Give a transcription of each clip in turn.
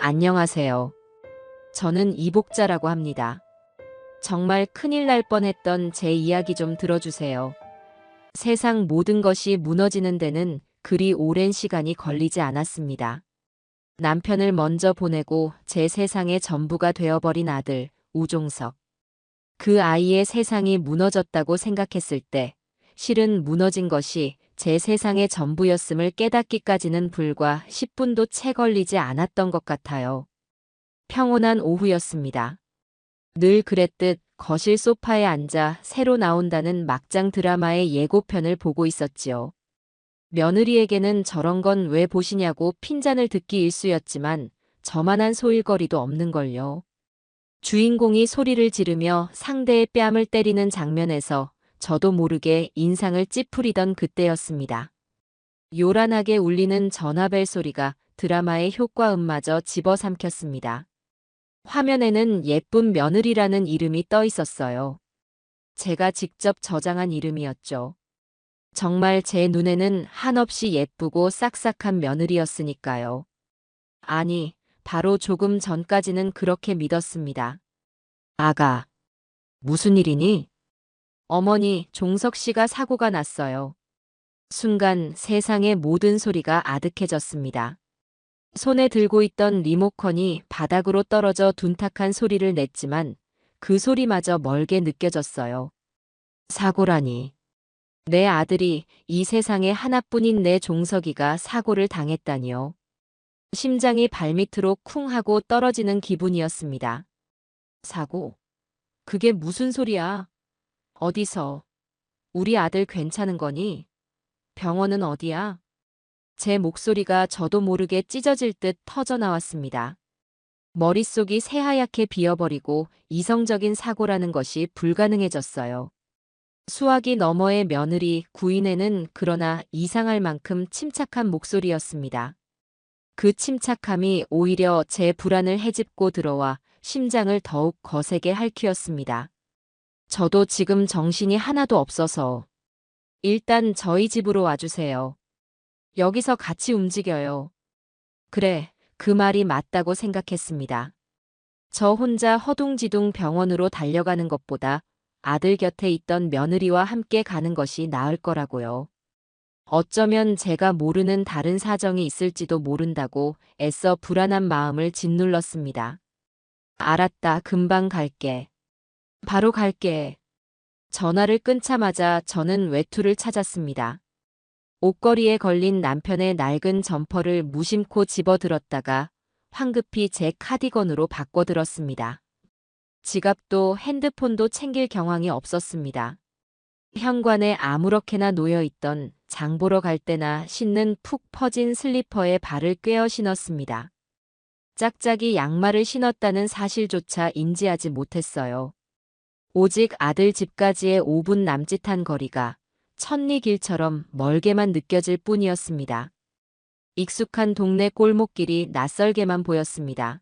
안녕하세요. 저는 이복자라고 합니다. 정말 큰일 날 뻔했던 제 이야기 좀 들어주세요. 세상 모든 것이 무너지는 데는 그리 오랜 시간이 걸리지 않았습니다. 남편을 먼저 보내고 제 세상의 전부가 되어버린 아들, 우종석. 그 아이의 세상이 무너졌다고 생각했을 때, 실은 무너진 것이 제 세상의 전부였음을 깨닫기까지는 불과 10분도 채 걸리지 않았던 것 같아요. 평온한 오후였습니다. 늘 그랬듯 거실 소파에 앉아 새로 나온다는 막장 드라마의 예고편을 보고 있었지요. 며느리에게는 저런 건 왜 보시냐고 핀잔을 듣기 일쑤였지만 저만한 소일거리도 없는걸요. 주인공이 소리를 지르며 상대의 뺨을 때리는 장면에서 저도 모르게 인상을 찌푸리던 그때였습니다. 요란하게 울리는 전화벨 소리가 드라마의 효과음마저 집어삼켰습니다. 화면에는 예쁜 며느리라는 이름이 떠 있었어요. 제가 직접 저장한 이름이었죠. 정말 제 눈에는 한없이 예쁘고 싹싹한 며느리였으니까요. 아니, 바로 조금 전까지는 그렇게 믿었습니다. 아가, 무슨 일이니? 어머니, 종석 씨가 사고가 났어요. 순간 세상의 모든 소리가 아득해졌습니다. 손에 들고 있던 리모컨이 바닥으로 떨어져 둔탁한 소리를 냈지만 그 소리마저 멀게 느껴졌어요. 사고라니. 내 아들이 이 세상에 하나뿐인 내 종석이가 사고를 당했다니요. 심장이 발밑으로 쿵 하고 떨어지는 기분이었습니다. 사고? 그게 무슨 소리야? 어디서? 우리 아들 괜찮은 거니? 병원은 어디야? 제 목소리가 저도 모르게 찢어질 듯 터져 나왔습니다. 머릿속이 새하얗게 비어버리고 이성적인 사고라는 것이 불가능해졌어요. 수화기 너머의 며느리 구인에는 그러나 이상할 만큼 침착한 목소리였습니다. 그 침착함이 오히려 제 불안을 헤집고 들어와 심장을 더욱 거세게 핥히었습니다. 저도 지금 정신이 하나도 없어서. 일단 저희 집으로 와주세요. 여기서 같이 움직여요. 그래, 그 말이 맞다고 생각했습니다. 저 혼자 허둥지둥 병원으로 달려가는 것보다 아들 곁에 있던 며느리와 함께 가는 것이 나을 거라고요. 어쩌면 제가 모르는 다른 사정이 있을지도 모른다고 애써 불안한 마음을 짓눌렀습니다. 알았다, 금방 갈게. 바로 갈게. 전화를 끊자마자 저는 외투를 찾았습니다. 옷걸이에 걸린 남편의 낡은 점퍼를 무심코 집어들었다가 황급히 제 카디건으로 바꿔들었습니다. 지갑도 핸드폰도 챙길 경황이 없었습니다. 현관에 아무렇게나 놓여있던 장 보러 갈 때나 신는 푹 퍼진 슬리퍼에 발을 꿰어 신었습니다. 짝짝이 양말을 신었다는 사실조차 인지하지 못했어요. 오직 아들 집까지의 5분 남짓한 거리가 천리길처럼 멀게만 느껴질 뿐이었습니다. 익숙한 동네 골목길이 낯설게만 보였습니다.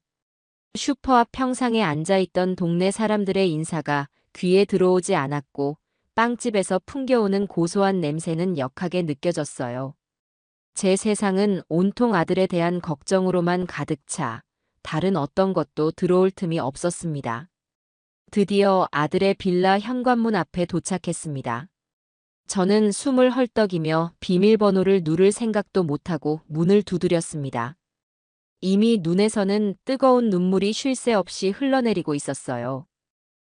슈퍼 앞 평상에 앉아있던 동네 사람들의 인사가 귀에 들어오지 않았고 빵집에서 풍겨오는 고소한 냄새는 역하게 느껴졌어요. 제 세상은 온통 아들에 대한 걱정으로만 가득 차 다른 어떤 것도 들어올 틈이 없었습니다. 드디어 아들의 빌라 현관문 앞에 도착했습니다. 저는 숨을 헐떡이며 비밀번호를 누를 생각도 못하고 문을 두드렸습니다. 이미 눈에서는 뜨거운 눈물이 쉴 새 없이 흘러내리고 있었어요.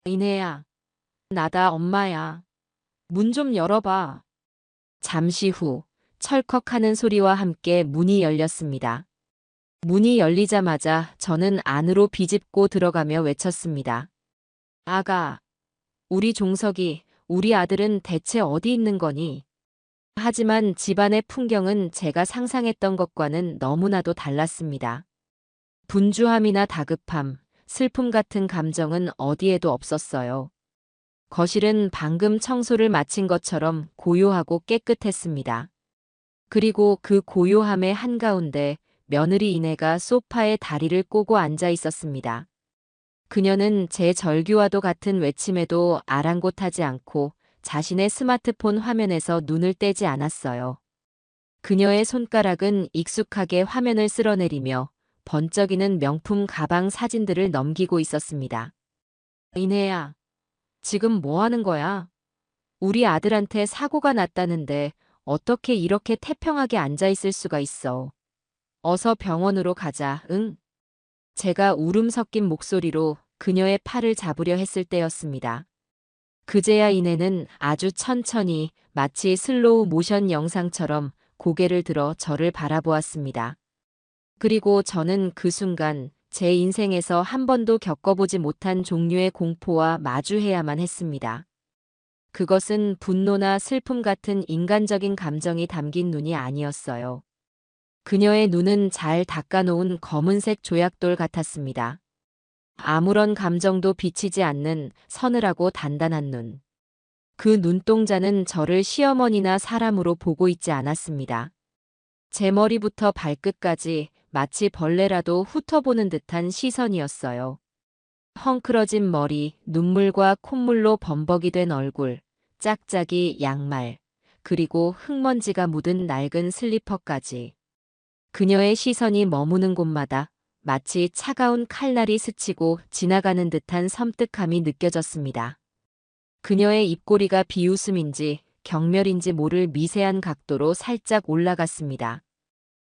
이내야, 나다 엄마야. 문 좀 열어봐. 잠시 후 철컥하는 소리와 함께 문이 열렸습니다. 문이 열리자마자 저는 안으로 비집고 들어가며 외쳤습니다. 아가, 우리 종석이, 우리 아들은 대체 어디 있는 거니? 하지만 집안의 풍경은 제가 상상했던 것과는 너무나도 달랐습니다. 분주함이나 다급함, 슬픔 같은 감정은 어디에도 없었어요. 거실은 방금 청소를 마친 것처럼 고요하고 깨끗했습니다. 그리고 그 고요함의 한가운데 며느리 이내가 소파에 다리를 꼬고 앉아 있었습니다. 그녀는 제 절규와도 같은 외침에도 아랑곳하지 않고 자신의 스마트폰 화면에서 눈을 떼지 않았어요. 그녀의 손가락은 익숙하게 화면을 쓸어내리며 번쩍이는 명품 가방 사진들을 넘기고 있었습니다. 이내야, 지금 뭐 하는 거야? 우리 아들한테 사고가 났다는데 어떻게 이렇게 태평하게 앉아 있을 수가 있어? 어서 병원으로 가자, 응? 제가 울음 섞인 목소리로 그녀의 팔을 잡으려 했을 때였습니다. 그제야 이내는 아주 천천히 마치 슬로우 모션 영상처럼 고개를 들어 저를 바라보았습니다. 그리고 저는 그 순간 제 인생에서 한 번도 겪어보지 못한 종류의 공포와 마주해야만 했습니다. 그것은 분노나 슬픔 같은 인간적인 감정이 담긴 눈이 아니었어요. 그녀의 눈은 잘 닦아놓은 검은색 조약돌 같았습니다. 아무런 감정도 비치지 않는 서늘하고 단단한 눈. 그 눈동자는 저를 시어머니나 사람으로 보고 있지 않았습니다. 제 머리부터 발끝까지 마치 벌레라도 훑어보는 듯한 시선이었어요. 헝클어진 머리, 눈물과 콧물로 범벅이 된 얼굴, 짝짝이 양말, 그리고 흙먼지가 묻은 낡은 슬리퍼까지. 그녀의 시선이 머무는 곳마다 마치 차가운 칼날이 스치고 지나가는 듯한 섬뜩함이 느껴졌습니다. 그녀의 입꼬리가 비웃음인지 경멸인지 모를 미세한 각도로 살짝 올라갔습니다.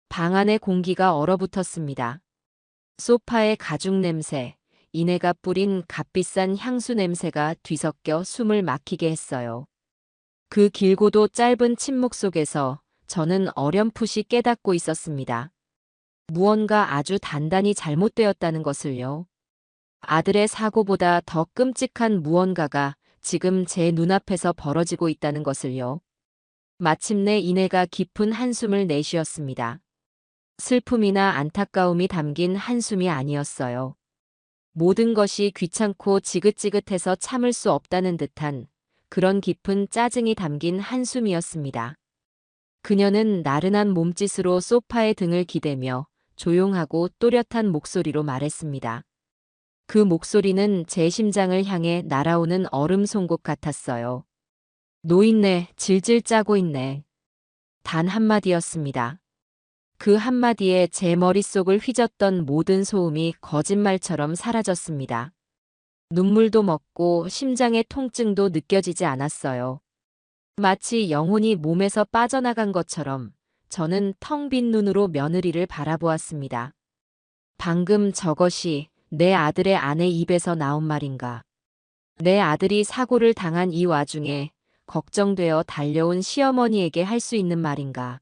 방 안의 공기가 얼어붙었습니다. 소파의 가죽 냄새, 이내가 뿌린 값비싼 향수 냄새가 뒤섞여 숨을 막히게 했어요. 그 길고도 짧은 침묵 속에서 저는 어렴풋이 깨닫고 있었습니다. 무언가 아주 단단히 잘못되었다는 것을요. 아들의 사고보다 더 끔찍한 무언가가 지금 제 눈앞에서 벌어지고 있다는 것을요. 마침내 이내가 깊은 한숨을 내쉬었습니다. 슬픔이나 안타까움이 담긴 한숨이 아니었어요. 모든 것이 귀찮고 지긋지긋해서 참을 수 없다는 듯한 그런 깊은 짜증이 담긴 한숨이었습니다. 그녀는 나른한 몸짓으로 소파에 등을 기대며 조용하고 또렷한 목소리로 말했습니다. 그 목소리는 제 심장을 향해 날아오는 얼음 송곳 같았어요. 노인네, 질질 짜고 있네. 단 한마디였습니다. 그 한마디에 제 머릿속을 휘젓던 모든 소음이 거짓말처럼 사라졌습니다. 눈물도 멎고 심장의 통증도 느껴지지 않았어요. 마치 영혼이 몸에서 빠져나간 것처럼 저는 텅 빈 눈으로 며느리를 바라보았습니다. 방금 저것이 내 아들의 아내 입에서 나온 말인가? 내 아들이 사고를 당한 이 와중에 걱정되어 달려온 시어머니에게 할 수 있는 말인가?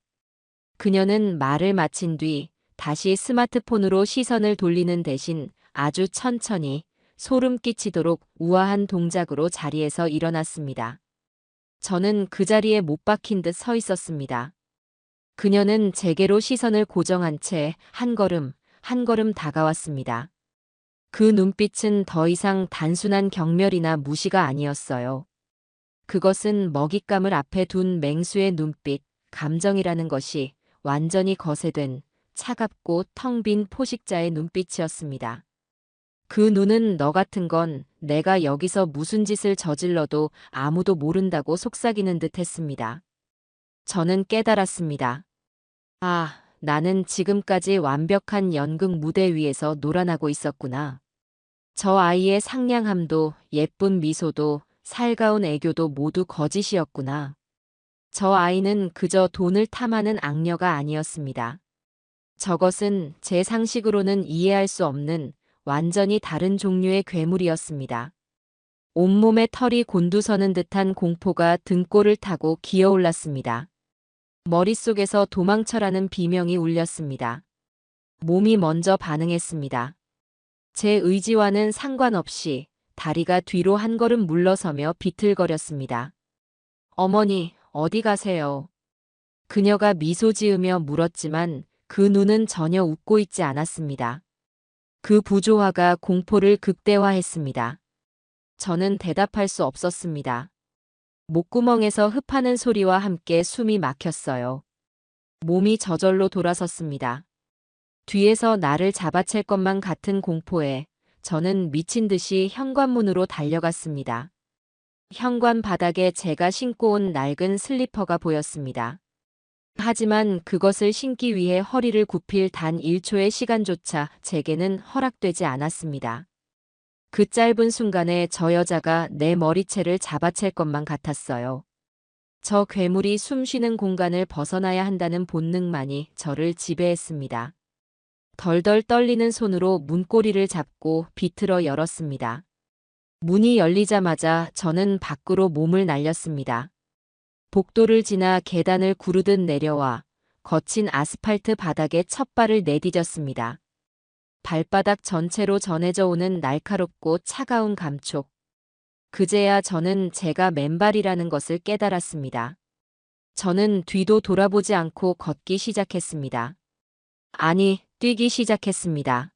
그녀는 말을 마친 뒤 다시 스마트폰으로 시선을 돌리는 대신 아주 천천히 소름 끼치도록 우아한 동작으로 자리에서 일어났습니다. 저는 그 자리에 못 박힌 듯 서 있었습니다. 그녀는 제게로 시선을 고정한 채 한 걸음, 한 걸음 다가왔습니다. 그 눈빛은 더 이상 단순한 경멸이나 무시가 아니었어요. 그것은 먹잇감을 앞에 둔 맹수의 눈빛, 감정이라는 것이 완전히 거세된 차갑고 텅 빈 포식자의 눈빛이었습니다. 그 눈은 너 같은 건 내가 여기서 무슨 짓을 저질러도 아무도 모른다고 속삭이는 듯 했습니다. 저는 깨달았습니다. 아, 나는 지금까지 완벽한 연극 무대 위에서 놀아나고 있었구나. 저 아이의 상냥함도 예쁜 미소도 살가운 애교도 모두 거짓이었구나. 저 아이는 그저 돈을 탐하는 악녀가 아니었습니다. 저것은 제 상식으로는 이해할 수 없는 완전히 다른 종류의 괴물이었습니다. 온몸에 털이 곤두서는 듯한 공포가 등골을 타고 기어올랐습니다. 머릿속에서 도망쳐라는 비명이 울렸습니다. 몸이 먼저 반응했습니다. 제 의지와는 상관없이 다리가 뒤로 한 걸음 물러서며 비틀거렸습니다. 어머니, 어디 가세요? 그녀가 미소 지으며 물었지만 그 눈은 전혀 웃고 있지 않았습니다. 그 부조화가 공포를 극대화했습니다. 저는 대답할 수 없었습니다. 목구멍에서 흡하는 소리와 함께 숨이 막혔어요. 몸이 저절로 돌아섰습니다. 뒤에서 나를 잡아챌 것만 같은 공포에 저는 미친 듯이 현관문으로 달려갔습니다. 현관 바닥에 제가 신고 온 낡은 슬리퍼가 보였습니다. 하지만 그것을 신기 위해 허리를 굽힐 단 1초의 시간조차 제게는 허락되지 않았습니다. 그 짧은 순간에 저 여자가 내 머리채를 잡아챌 것만 같았어요. 저 괴물이 숨 쉬는 공간을 벗어나야 한다는 본능만이 저를 지배했습니다. 덜덜 떨리는 손으로 문고리를 잡고 비틀어 열었습니다. 문이 열리자마자 저는 밖으로 몸을 날렸습니다. 복도를 지나 계단을 구르듯 내려와 거친 아스팔트 바닥에 첫 발을 내디뎠습니다. 발바닥 전체로 전해져 오는 날카롭고 차가운 감촉. 그제야 저는 제가 맨발이라는 것을 깨달았습니다. 저는 뒤도 돌아보지 않고 걷기 시작했습니다. 아니, 뛰기 시작했습니다.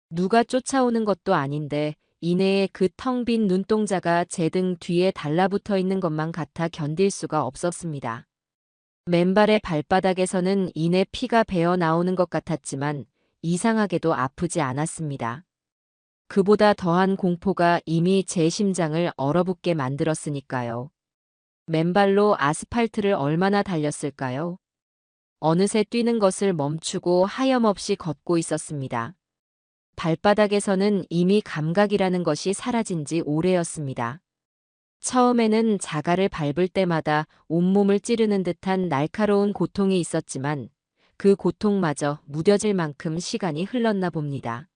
누가 쫓아오는 것도 아닌데 이내에 그 텅 빈 눈동자가 제 등 뒤에 달라붙어 있는 것만 같아 견딜 수가 없었습니다. 맨발의 발바닥에서는 이내 피가 배어 나오는 것 같았지만 이상하게도 아프지 않았습니다. 그보다 더한 공포가 이미 제 심장을 얼어붙게 만들었으니까요. 맨발로 아스팔트를 얼마나 달렸을까요? 어느새 뛰는 것을 멈추고 하염없이 걷고 있었습니다. 발바닥에서는 이미 감각이라는 것이 사라진 지 오래였습니다. 처음에는 자갈을 밟을 때마다 온몸을 찌르는 듯한 날카로운 고통이 있었지만 그 고통마저 무뎌질 만큼 시간이 흘렀나 봅니다.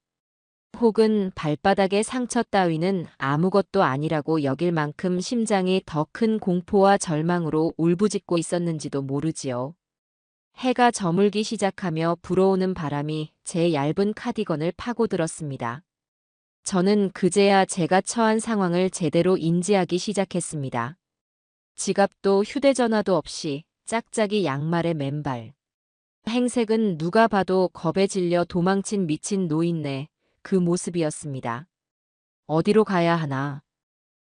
혹은 발바닥의 상처 따위는 아무것도 아니라고 여길 만큼 심장이 더 큰 공포와 절망으로 울부짖고 있었는지도 모르지요. 해가 저물기 시작하며 불어오는 바람이 제 얇은 카디건을 파고들었습니다. 저는 그제야 제가 처한 상황을 제대로 인지하기 시작했습니다. 지갑도 휴대전화도 없이 짝짝이 양말에 맨발. 행색은 누가 봐도 겁에 질려 도망친 미친 노인네 그 모습이었습니다. 어디로 가야 하나?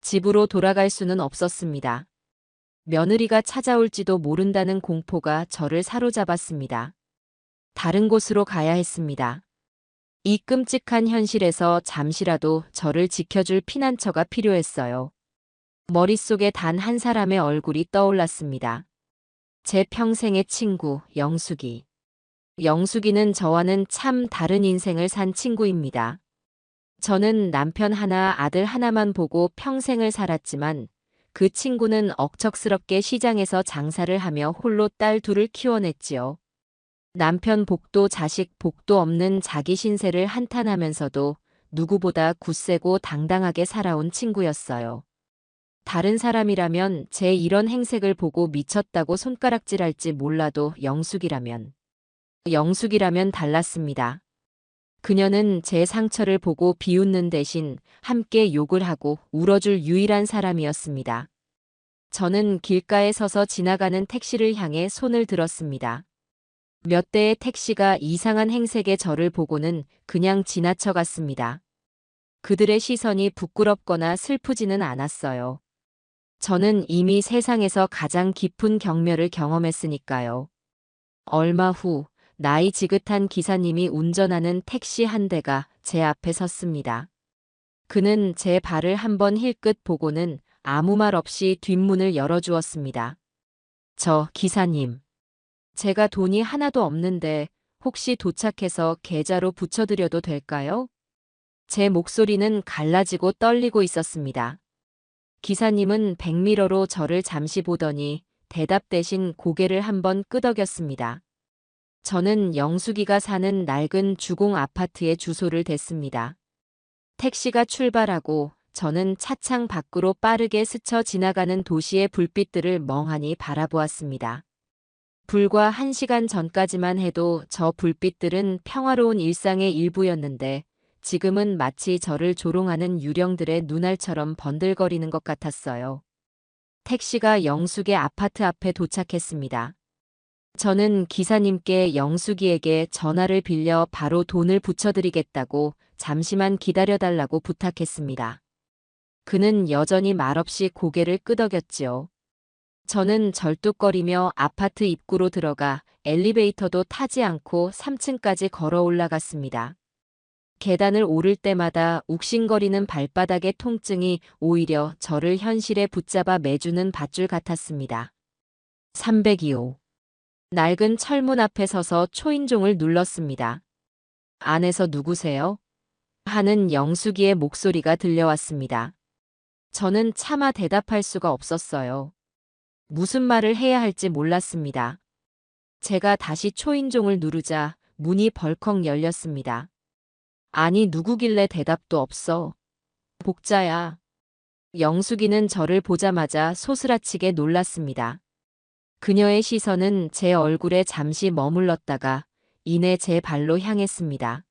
집으로 돌아갈 수는 없었습니다. 며느리가 찾아올지도 모른다는 공포가 저를 사로잡았습니다. 다른 곳으로 가야 했습니다. 이 끔찍한 현실에서 잠시라도 저를 지켜줄 피난처가 필요했어요. 머릿속에 단 한 사람의 얼굴이 떠올랐습니다. 제 평생의 친구, 영숙이. 영숙이는 저와는 참 다른 인생을 산 친구입니다. 저는 남편 하나, 아들 하나만 보고 평생을 살았지만 그 친구는 억척스럽게 시장에서 장사를 하며 홀로 딸 둘을 키워냈지요. 남편 복도 자식 복도 없는 자기 신세를 한탄하면서도 누구보다 굳세고 당당하게 살아온 친구였어요. 다른 사람이라면 제 이런 행색을 보고 미쳤다고 손가락질할지 몰라도 영숙이라면 달랐습니다. 그녀는 제 상처를 보고 비웃는 대신 함께 욕을 하고 울어줄 유일한 사람이었습니다. 저는 길가에 서서 지나가는 택시를 향해 손을 들었습니다. 몇 대의 택시가 이상한 행색의 저를 보고는 그냥 지나쳐 갔습니다. 그들의 시선이 부끄럽거나 슬프지는 않았어요. 저는 이미 세상에서 가장 깊은 경멸을 경험했으니까요. 얼마 후 나이 지긋한 기사님이 운전하는 택시 한 대가 제 앞에 섰습니다. 그는 제 발을 한번 힐끗 보고는 아무 말 없이 뒷문을 열어주었습니다. 저 기사님. 제가 돈이 하나도 없는데 혹시 도착해서 계좌로 붙여드려도 될까요? 제 목소리는 갈라지고 떨리고 있었습니다. 기사님은 백미러로 저를 잠시 보더니 대답 대신 고개를 한번 끄덕였습니다. 저는 영숙이가 사는 낡은 주공 아파트의 주소를 댔습니다. 택시가 출발하고 저는 차창 밖으로 빠르게 스쳐 지나가는 도시의 불빛들을 멍하니 바라보았습니다. 불과 1시간 전까지만 해도 저 불빛들은 평화로운 일상의 일부였는데 지금은 마치 저를 조롱하는 유령들의 눈알처럼 번들거리는 것 같았어요. 택시가 영숙의 아파트 앞에 도착했습니다. 저는 기사님께 영숙이에게 전화를 빌려 바로 돈을 붙여드리겠다고 잠시만 기다려달라고 부탁했습니다. 그는 여전히 말없이 고개를 끄덕였지요. 저는 절뚝거리며 아파트 입구로 들어가 엘리베이터도 타지 않고 3층까지 걸어 올라갔습니다. 계단을 오를 때마다 욱신거리는 발바닥의 통증이 오히려 저를 현실에 붙잡아 매주는 밧줄 같았습니다. 302호. 낡은 철문 앞에 서서 초인종을 눌렀습니다. 안에서 누구세요? 하는 영숙이의 목소리가 들려왔습니다. 저는 차마 대답할 수가 없었어요. 무슨 말을 해야 할지 몰랐습니다. 제가 다시 초인종을 누르자 문이 벌컥 열렸습니다. 아니 누구길래 대답도 없어. 복자야. 영숙이는 저를 보자마자 소스라치게 놀랐습니다. 그녀의 시선은 제 얼굴에 잠시 머물렀다가 이내 제 발로 향했습니다.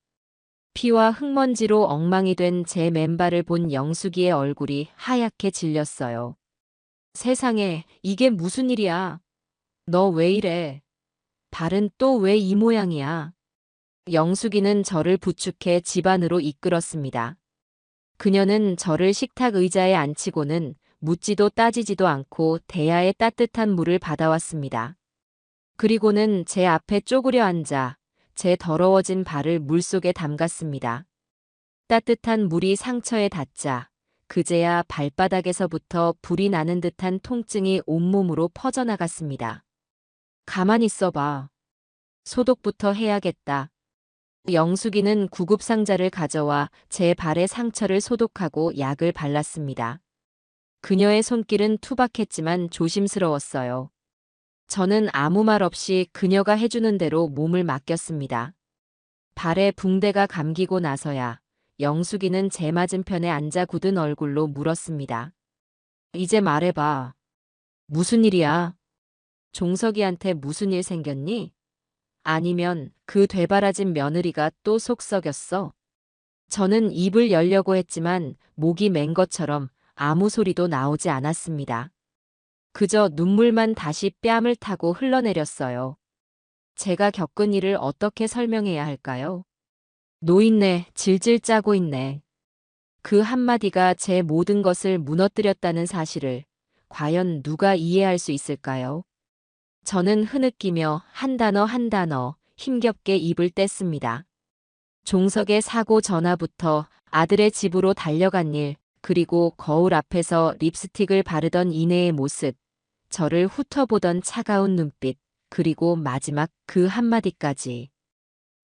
피와 흙먼지로 엉망이 된 제 맨발을 본 영숙이의 얼굴이 하얗게 질렸어요. 세상에, 이게 무슨 일이야? 너 왜 이래? 발은 또 왜 이 모양이야? 영숙이는 저를 부축해 집 안으로 이끌었습니다. 그녀는 저를 식탁 의자에 앉히고는 묻지도 따지지도 않고 대야에 따뜻한 물을 받아왔습니다. 그리고는 제 앞에 쪼그려 앉아 제 더러워진 발을 물속에 담갔습니다. 따뜻한 물이 상처에 닿자 그제야 발바닥에서부터 불이 나는 듯한 통증이 온몸으로 퍼져나갔습니다. 가만히 있어봐. 소독부터 해야겠다. 영숙이는 구급상자를 가져와 제 발의 상처를 소독하고 약을 발랐습니다. 그녀의 손길은 투박했지만 조심스러웠어요. 저는 아무 말 없이 그녀가 해주는 대로 몸을 맡겼습니다. 발에 붕대가 감기고 나서야 영숙이는 제 맞은편에 앉아 굳은 얼굴로 물었습니다. 이제 말해봐. 무슨 일이야? 종석이한테 무슨 일 생겼니? 아니면 그 되바라진 며느리가 또 속 썩였어? 저는 입을 열려고 했지만 목이 맨 것처럼 아무 소리도 나오지 않았습니다. 그저 눈물만 다시 뺨을 타고 흘러내렸어요. 제가 겪은 일을 어떻게 설명해야 할까요? 노인네, 질질 짜고 있네. 그 한마디가 제 모든 것을 무너뜨렸다는 사실을 과연 누가 이해할 수 있을까요? 저는 흐느끼며 한 단어 한 단어 힘겹게 입을 뗐습니다. 종석의 사고 전화부터 아들의 집으로 달려간 일, 그리고 거울 앞에서 립스틱을 바르던 이내의 모습, 저를 훑어보던 차가운 눈빛, 그리고 마지막 그 한마디까지.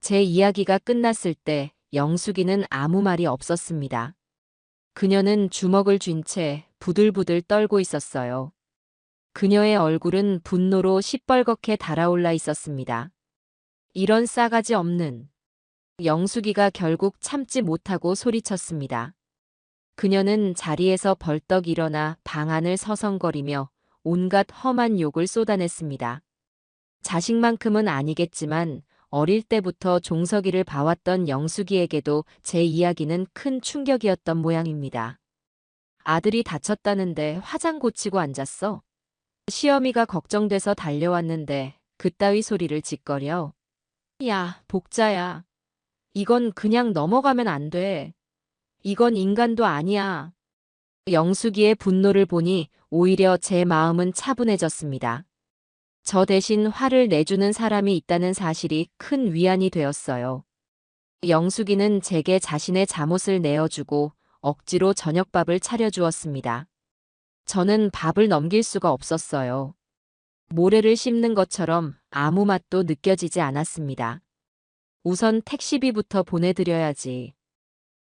제 이야기가 끝났을 때 영숙이는 아무 말이 없었습니다. 그녀는 주먹을 쥔 채 부들부들 떨고 있었어요. 그녀의 얼굴은 분노로 시뻘겋게 달아올라 있었습니다. 이런 싸가지 없는. 영숙이가 결국 참지 못하고 소리쳤습니다. 그녀는 자리에서 벌떡 일어나 방 안을 서성거리며 온갖 험한 욕을 쏟아냈습니다. 자식만큼은 아니겠지만 어릴 때부터 종석이를 봐왔던 영숙이에게도 제 이야기는 큰 충격이었던 모양입니다. 아들이 다쳤다는데 화장 고치고 앉았어. 시어미가 걱정돼서 달려왔는데 그따위 소리를 짓거려. 야, 복자야. 이건 그냥 넘어가면 안 돼. 이건 인간도 아니야. 영숙이의 분노를 보니 오히려 제 마음은 차분해졌습니다. 저 대신 화를 내주는 사람이 있다는 사실이 큰 위안이 되었어요. 영숙이는 제게 자신의 잠옷을 내어주고 억지로 저녁밥을 차려주었습니다. 저는 밥을 넘길 수가 없었어요. 모래를 씹는 것처럼 아무 맛도 느껴지지 않았습니다. 우선 택시비부터 보내드려야지.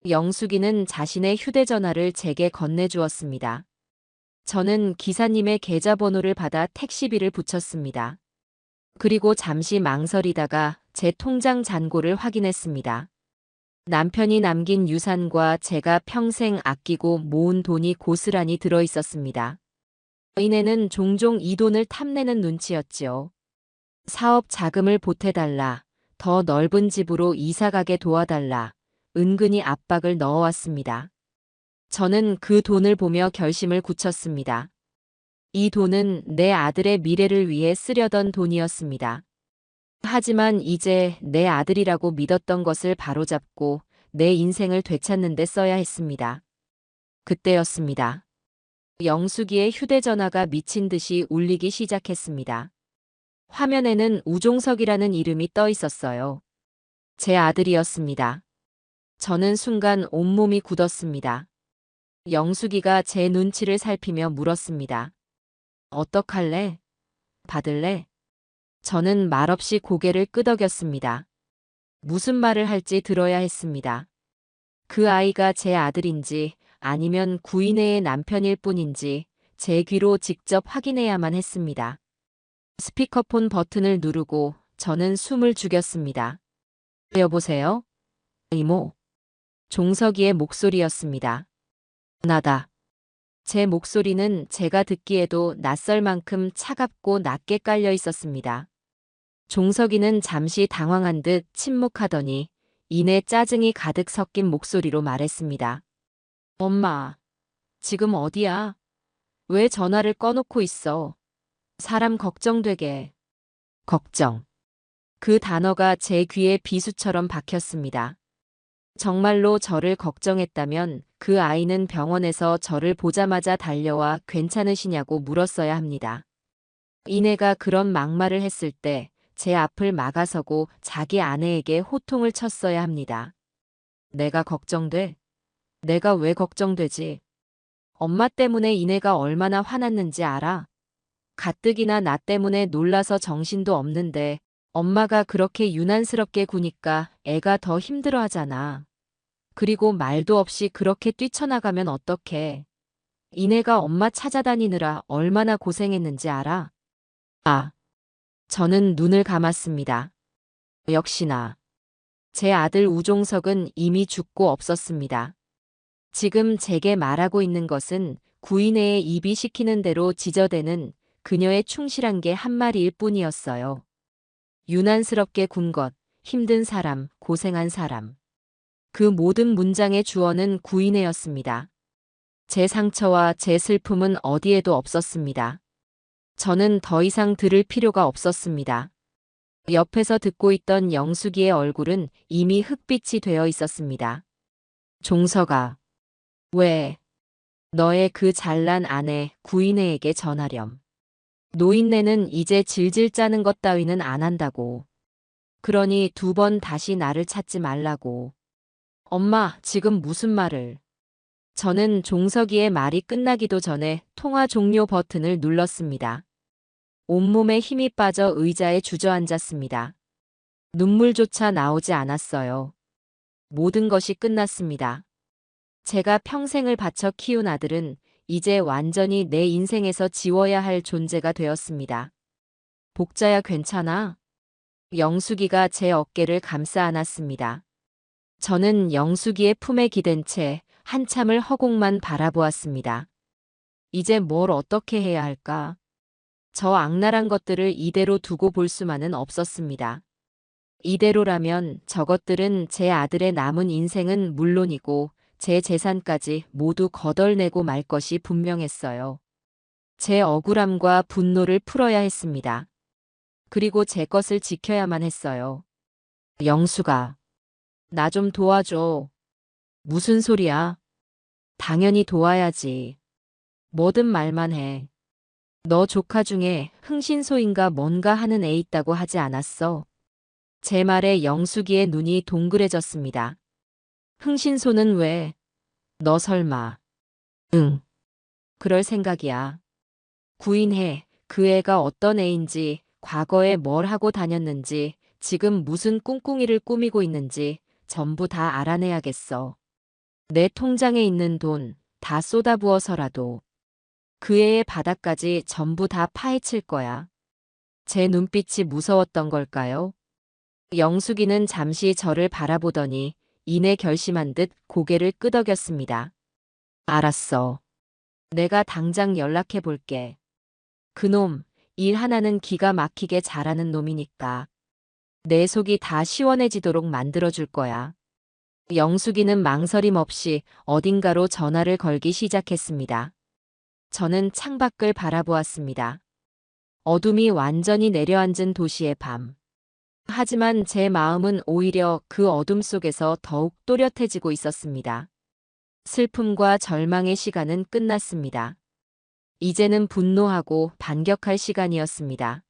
영숙이는 자신의 휴대전화를 제게 건네주었습니다. 저는 기사님의 계좌번호를 받아 택시비를 붙였습니다. 그리고 잠시 망설이다가 제 통장 잔고를 확인했습니다. 남편이 남긴 유산과 제가 평생 아끼고 모은 돈이 고스란히 들어있었습니다. 이내는 종종 이 돈을 탐내는 눈치였지요. 사업 자금을 보태달라, 더 넓은 집으로 이사가게 도와달라, 은근히 압박을 넣어왔습니다. 저는 그 돈을 보며 결심을 굳혔습니다. 이 돈은 내 아들의 미래를 위해 쓰려던 돈이었습니다. 하지만 이제 내 아들이라고 믿었던 것을 바로잡고 내 인생을 되찾는 데 써야 했습니다. 그때였습니다. 영숙이의 휴대전화가 미친 듯이 울리기 시작했습니다. 화면에는 우종석이라는 이름이 떠 있었어요. 제 아들이었습니다. 저는 순간 온몸이 굳었습니다. 영숙이가 제 눈치를 살피며 물었습니다. 어떡할래? 받을래? 저는 말없이 고개를 끄덕였습니다. 무슨 말을 할지 들어야 했습니다. 그 아이가 제 아들인지 아니면 구인회의 남편일 뿐인지 제 귀로 직접 확인해야만 했습니다. 스피커폰 버튼을 누르고 저는 숨을 죽였습니다. 여보세요? 이모. 종석이의 목소리였습니다. 나다. 제 목소리는 제가 듣기에도 낯설 만큼 차갑고 낮게 깔려 있었습니다. 종석이는 잠시 당황한 듯 침묵하더니 이내 짜증이 가득 섞인 목소리로 말했습니다. 엄마, 지금 어디야? 왜 전화를 꺼놓고 있어? 사람 걱정되게. 걱정. 그 단어가 제 귀에 비수처럼 박혔습니다. 정말로 저를 걱정했다면 그 아이는 병원에서 저를 보자마자 달려와 괜찮으시냐고 물었어야 합니다. 이내가 그런 막말을 했을 때 제 앞을 막아서고 자기 아내에게 호통을 쳤어야 합니다. 내가 걱정돼? 내가 왜 걱정되지? 엄마 때문에 이내가 얼마나 화났는지 알아? 가뜩이나 나 때문에 놀라서 정신도 없는데 엄마가 그렇게 유난스럽게 구니까 애가 더 힘들어하잖아. 그리고 말도 없이 그렇게 뛰쳐나가면 어떡해. 이내가 엄마 찾아다니느라 얼마나 고생했는지 알아? 아, 저는 눈을 감았습니다. 역시나. 제 아들 우종석은 이미 죽고 없었습니다. 지금 제게 말하고 있는 것은 구인회의 입이 시키는 대로 지저대는 그녀의 충실한 게 한마디일 뿐이었어요. 유난스럽게 군 것, 힘든 사람, 고생한 사람. 그 모든 문장의 주어는 구인회였습니다. 제 상처와 제 슬픔은 어디에도 없었습니다. 저는 더 이상 들을 필요가 없었습니다. 옆에서 듣고 있던 영숙이의 얼굴은 이미 흑빛이 되어 있었습니다. 종석아, 왜 너의 그 잘난 아내 구인회에게 전하렴. 노인네는 이제 질질 짜는 것 따위는 안 한다고. 그러니 2번 다시 나를 찾지 말라고. 엄마, 지금 무슨 말을. 저는 종석이의 말이 끝나기도 전에 통화 종료 버튼을 눌렀습니다. 온몸에 힘이 빠져 의자에 주저앉았습니다. 눈물조차 나오지 않았어요. 모든 것이 끝났습니다. 제가 평생을 바쳐 키운 아들은 이제 완전히 내 인생에서 지워야 할 존재가 되었습니다. 복자야 괜찮아? 영숙이가 제 어깨를 감싸 안았습니다. 저는 영숙이의 품에 기댄 채 한참을 허공만 바라보았습니다. 이제 뭘 어떻게 해야 할까? 저 악랄한 것들을 이대로 두고 볼 수만은 없었습니다. 이대로라면 저것들은 제 아들의 남은 인생은 물론이고 제 재산까지 모두 거덜내고 말 것이 분명했어요. 제 억울함과 분노를 풀어야 했습니다. 그리고 제 것을 지켜야만 했어요. 영수가, 나 좀 도와줘. 무슨 소리야? 당연히 도와야지. 뭐든 말만 해. 너 조카 중에 흥신소인가 뭔가 하는 애 있다고 하지 않았어? 제 말에 영숙이의 눈이 동그래졌습니다. 흥신소는 왜? 너 설마. 응. 그럴 생각이야. 구인해. 그 애가 어떤 애인지, 과거에 뭘 하고 다녔는지, 지금 무슨 꿍꿍이를 꾸미고 있는지 전부 다 알아내야겠어. 내 통장에 있는 돈 다 쏟아부어서라도 그 애의 바닥까지 전부 다 파헤칠 거야. 제 눈빛이 무서웠던 걸까요? 영숙이는 잠시 저를 바라보더니 이내 결심한 듯 고개를 끄덕였습니다. 알았어. 내가 당장 연락해 볼게. 그놈, 일 하나는 기가 막히게 잘하는 놈이니까. 내 속이 다 시원해지도록 만들어줄 거야. 영숙이는 망설임 없이 어딘가로 전화를 걸기 시작했습니다. 저는 창밖을 바라보았습니다. 어둠이 완전히 내려앉은 도시의 밤. 하지만 제 마음은 오히려 그 어둠 속에서 더욱 또렷해지고 있었습니다. 슬픔과 절망의 시간은 끝났습니다. 이제는 분노하고 반격할 시간이었습니다.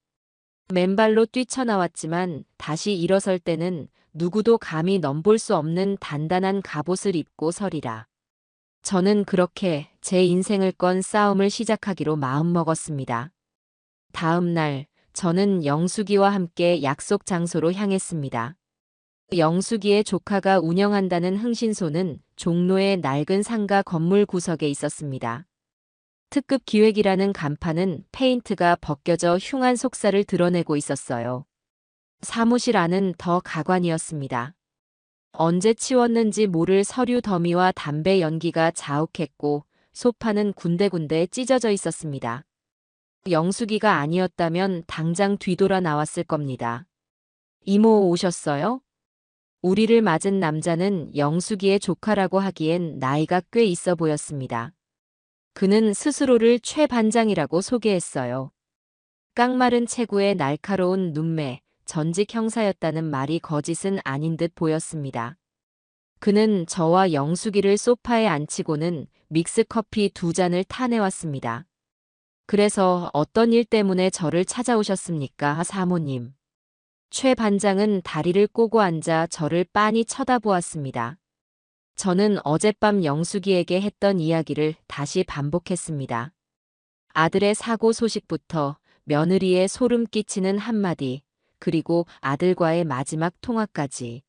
맨발로 뛰쳐나왔지만 다시 일어설 때는 누구도 감히 넘볼 수 없는 단단한 갑옷을 입고 서리라. 저는 그렇게 제 인생을 건 싸움을 시작하기로 마음먹었습니다. 다음 날 저는 영숙이와 함께 약속 장소로 향했습니다. 영숙이의 조카가 운영한다는 흥신소는 종로의 낡은 상가 건물 구석에 있었습니다. 특급 기획이라는 간판은 페인트가 벗겨져 흉한 속살을 드러내고 있었어요. 사무실 안은 더 가관이었습니다. 언제 치웠는지 모를 서류 더미와 담배 연기가 자욱했고 소파는 군데군데 찢어져 있었습니다. 영숙이가 아니었다면 당장 뒤돌아 나왔을 겁니다. 이모 오셨어요? 우리를 맞은 남자는 영숙이의 조카라고 하기엔 나이가 꽤 있어 보였습니다. 그는 스스로를 최 반장이라고 소개했어요. 깡마른 체구에 날카로운 눈매, 전직 형사였다는 말이 거짓은 아닌 듯 보였습니다. 그는 저와 영숙이를 소파에 앉히고는 믹스커피 2잔을 타내왔습니다. 그래서 어떤 일 때문에 저를 찾아오셨습니까, 사모님? 최 반장은 다리를 꼬고 앉아 저를 빤히 쳐다보았습니다. 저는 어젯밤 영숙이에게 했던 이야기를 다시 반복했습니다. 아들의 사고 소식부터 며느리의 소름 끼치는 한마디, 그리고 아들과의 마지막 통화까지.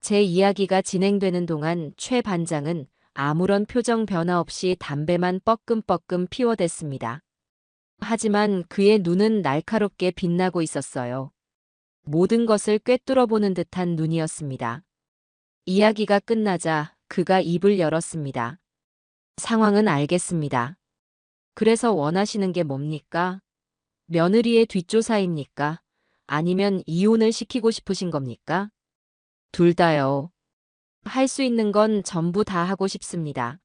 제 이야기가 진행되는 동안 최 반장은 아무런 표정 변화 없이 담배만 뻐끔뻐끔 피워댔습니다. 하지만 그의 눈은 날카롭게 빛나고 있었어요. 모든 것을 꿰뚫어보는 듯한 눈이었습니다. 이야기가 끝나자 그가 입을 열었습니다. 상황은 알겠습니다. 그래서 원하시는 게 뭡니까? 며느리의 뒷조사입니까? 아니면 이혼을 시키고 싶으신 겁니까? 둘 다요. 할 수 있는 건 전부 다 하고 싶습니다.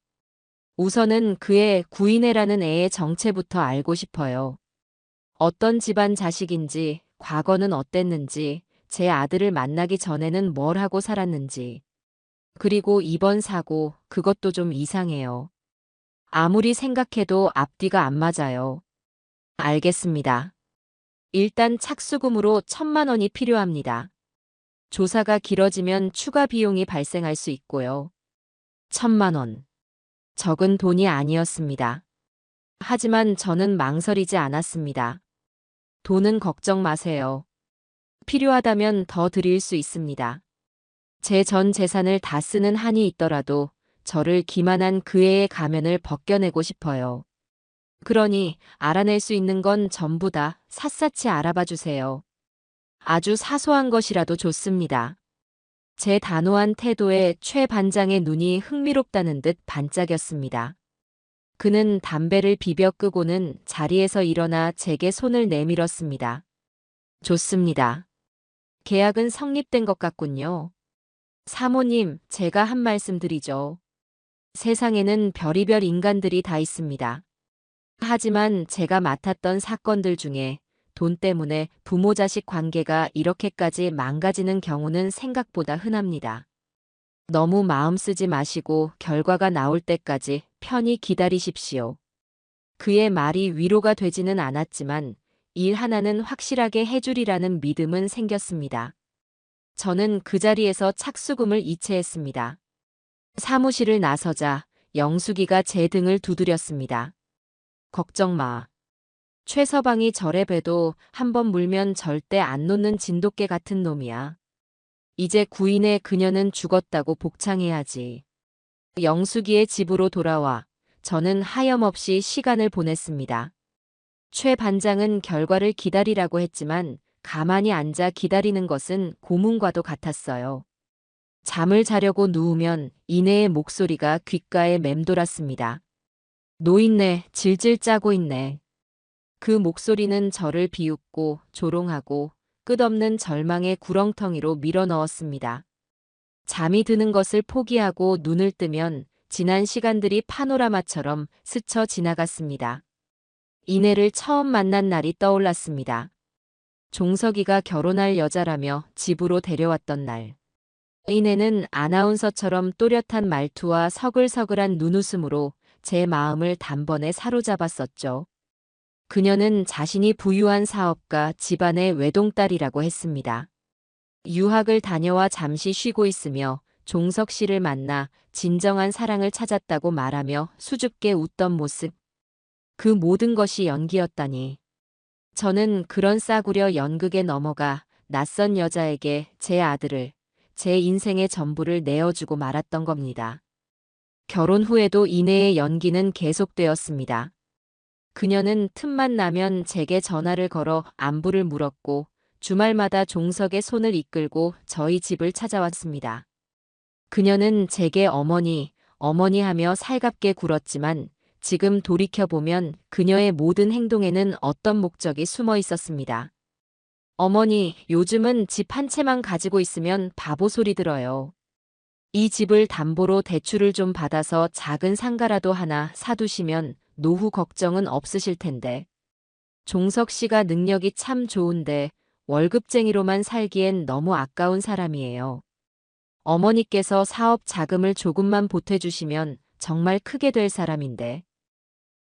우선은 그의 구인애라는 애의 정체부터 알고 싶어요. 어떤 집안 자식인지, 과거는 어땠는지, 제 아들을 만나기 전에는 뭘 하고 살았는지. 그리고 이번 사고, 그것도 좀 이상해요. 아무리 생각해도 앞뒤가 안 맞아요. 알겠습니다. 일단 착수금으로 1,000만 원이 필요합니다. 조사가 길어지면 추가 비용이 발생할 수 있고요. 1,000만 원. 적은 돈이 아니었습니다. 하지만 저는 망설이지 않았습니다. 돈은 걱정 마세요. 필요하다면 더 드릴 수 있습니다. 제 전 재산을 다 쓰는 한이 있더라도 저를 기만한 그 애의 가면을 벗겨내고 싶어요. 그러니 알아낼 수 있는 건 전부 다 샅샅이 알아봐 주세요. 아주 사소한 것이라도 좋습니다. 제 단호한 태도에 최 반장의 눈이 흥미롭다는 듯 반짝였습니다. 그는 담배를 비벼 끄고는 자리에서 일어나 제게 손을 내밀었습니다. 좋습니다. 계약은 성립된 것 같군요. 사모님, 제가 한 말씀 드리죠. 세상에는 별의별 인간들이 다 있습니다. 하지만 제가 맡았던 사건들 중에 돈 때문에 부모 자식 관계가 이렇게까지 망가지는 경우는 생각보다 흔합니다. 너무 마음 쓰지 마시고 결과가 나올 때까지 편히 기다리십시오. 그의 말이 위로가 되지는 않았지만 일 하나는 확실하게 해주리라는 믿음은 생겼습니다. 저는 그 자리에서 착수금을 이체했습니다. 사무실을 나서자 영숙이가 제 등을 두드렸습니다. 걱정 마. 최 서방이 저래 봬도 한번 물면 절대 안 놓는 진돗개 같은 놈이야. 이제 구인의 그녀는 죽었다고 복창해야지. 영숙이의 집으로 돌아와 저는 하염없이 시간을 보냈습니다. 최 반장은 결과를 기다리라고 했지만 가만히 앉아 기다리는 것은 고문과도 같았어요. 잠을 자려고 누우면 이내의 목소리가 귓가에 맴돌았습니다. 노인네, 질질 짜고 있네. 그 목소리는 저를 비웃고 조롱하고 끝없는 절망의 구렁텅이로 밀어넣었습니다. 잠이 드는 것을 포기하고 눈을 뜨면 지난 시간들이 파노라마처럼 스쳐 지나갔습니다. 이내를 처음 만난 날이 떠올랐습니다. 종석이가 결혼할 여자라며 집으로 데려왔던 날. 이내는 아나운서처럼 또렷한 말투와 서글서글한 눈웃음으로 제 마음을 단번에 사로잡았었죠. 그녀는 자신이 부유한 사업가 집안의 외동딸이라고 했습니다. 유학을 다녀와 잠시 쉬고 있으며 종석 씨를 만나 진정한 사랑을 찾았다고 말하며 수줍게 웃던 모습. 그 모든 것이 연기였다니. 저는 그런 싸구려 연극에 넘어가 낯선 여자에게 제 아들을, 제 인생의 전부를 내어주고 말았던 겁니다. 결혼 후에도 이내의 연기는 계속되었습니다. 그녀는 틈만 나면 제게 전화를 걸어 안부를 물었고 주말마다 종석의 손을 이끌고 저희 집을 찾아왔습니다. 그녀는 제게 어머니, 어머니 하며 살갑게 굴었지만 지금 돌이켜보면 그녀의 모든 행동에는 어떤 목적이 숨어 있었습니다. 어머니, 요즘은 집 한 채만 가지고 있으면 바보 소리 들어요. 이 집을 담보로 대출을 좀 받아서 작은 상가라도 하나 사두시면 노후 걱정은 없으실 텐데. 종석 씨가 능력이 참 좋은데 월급쟁이로만 살기엔 너무 아까운 사람이에요. 어머니께서 사업 자금을 조금만 보태주시면 정말 크게 될 사람인데.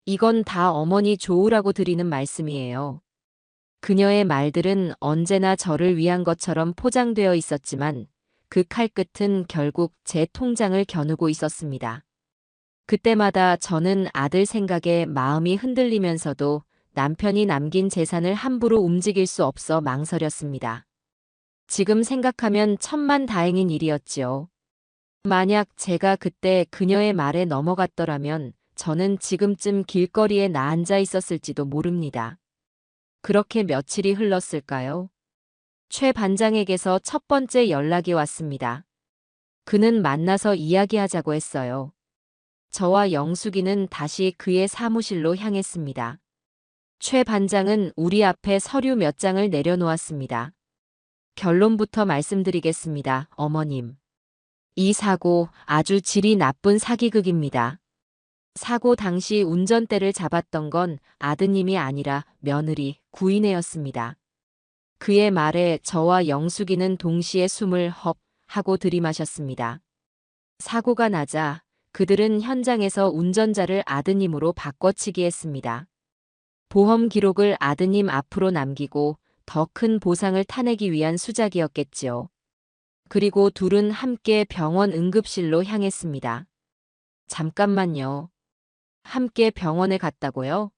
이건 다 어머니 좋으라고 드리는 말씀이에요. 그녀의 말들은 언제나 저를 위한 것처럼 포장되어 있었지만 그 칼끝은 결국 제 통장을 겨누고 있었습니다. 그때마다 저는 아들 생각에 마음이 흔들리면서도 남편이 남긴 재산을 함부로 움직일 수 없어 망설였습니다. 지금 생각하면 천만다행인 일이었지요. 만약 제가 그때 그녀의 말에 넘어갔더라면 저는 지금쯤 길거리에 나앉아 있었을지도 모릅니다. 그렇게 며칠이 흘렀을까요? 최 반장에게서 첫 번째 연락이 왔습니다. 그는 만나서 이야기하자고 했어요. 저와 영숙이는 다시 그의 사무실로 향했습니다. 최 반장은 우리 앞에 서류 몇 장을 내려놓았습니다. 결론부터 말씀드리겠습니다, 어머님. 이 사고 아주 질이 나쁜 사기극입니다. 사고 당시 운전대를 잡았던 건 아드님이 아니라 며느리, 구인애였습니다. 그의 말에 저와 영숙이는 동시에 숨을 헙 하고 들이마셨습니다. 사고가 나자 그들은 현장에서 운전자를 아드님으로 바꿔치기 했습니다. 보험 기록을 아드님 앞으로 남기고 더 큰 보상을 타내기 위한 수작이었겠지요. 그리고 둘은 함께 병원 응급실로 향했습니다. 잠깐만요. 함께 병원에 갔다고요?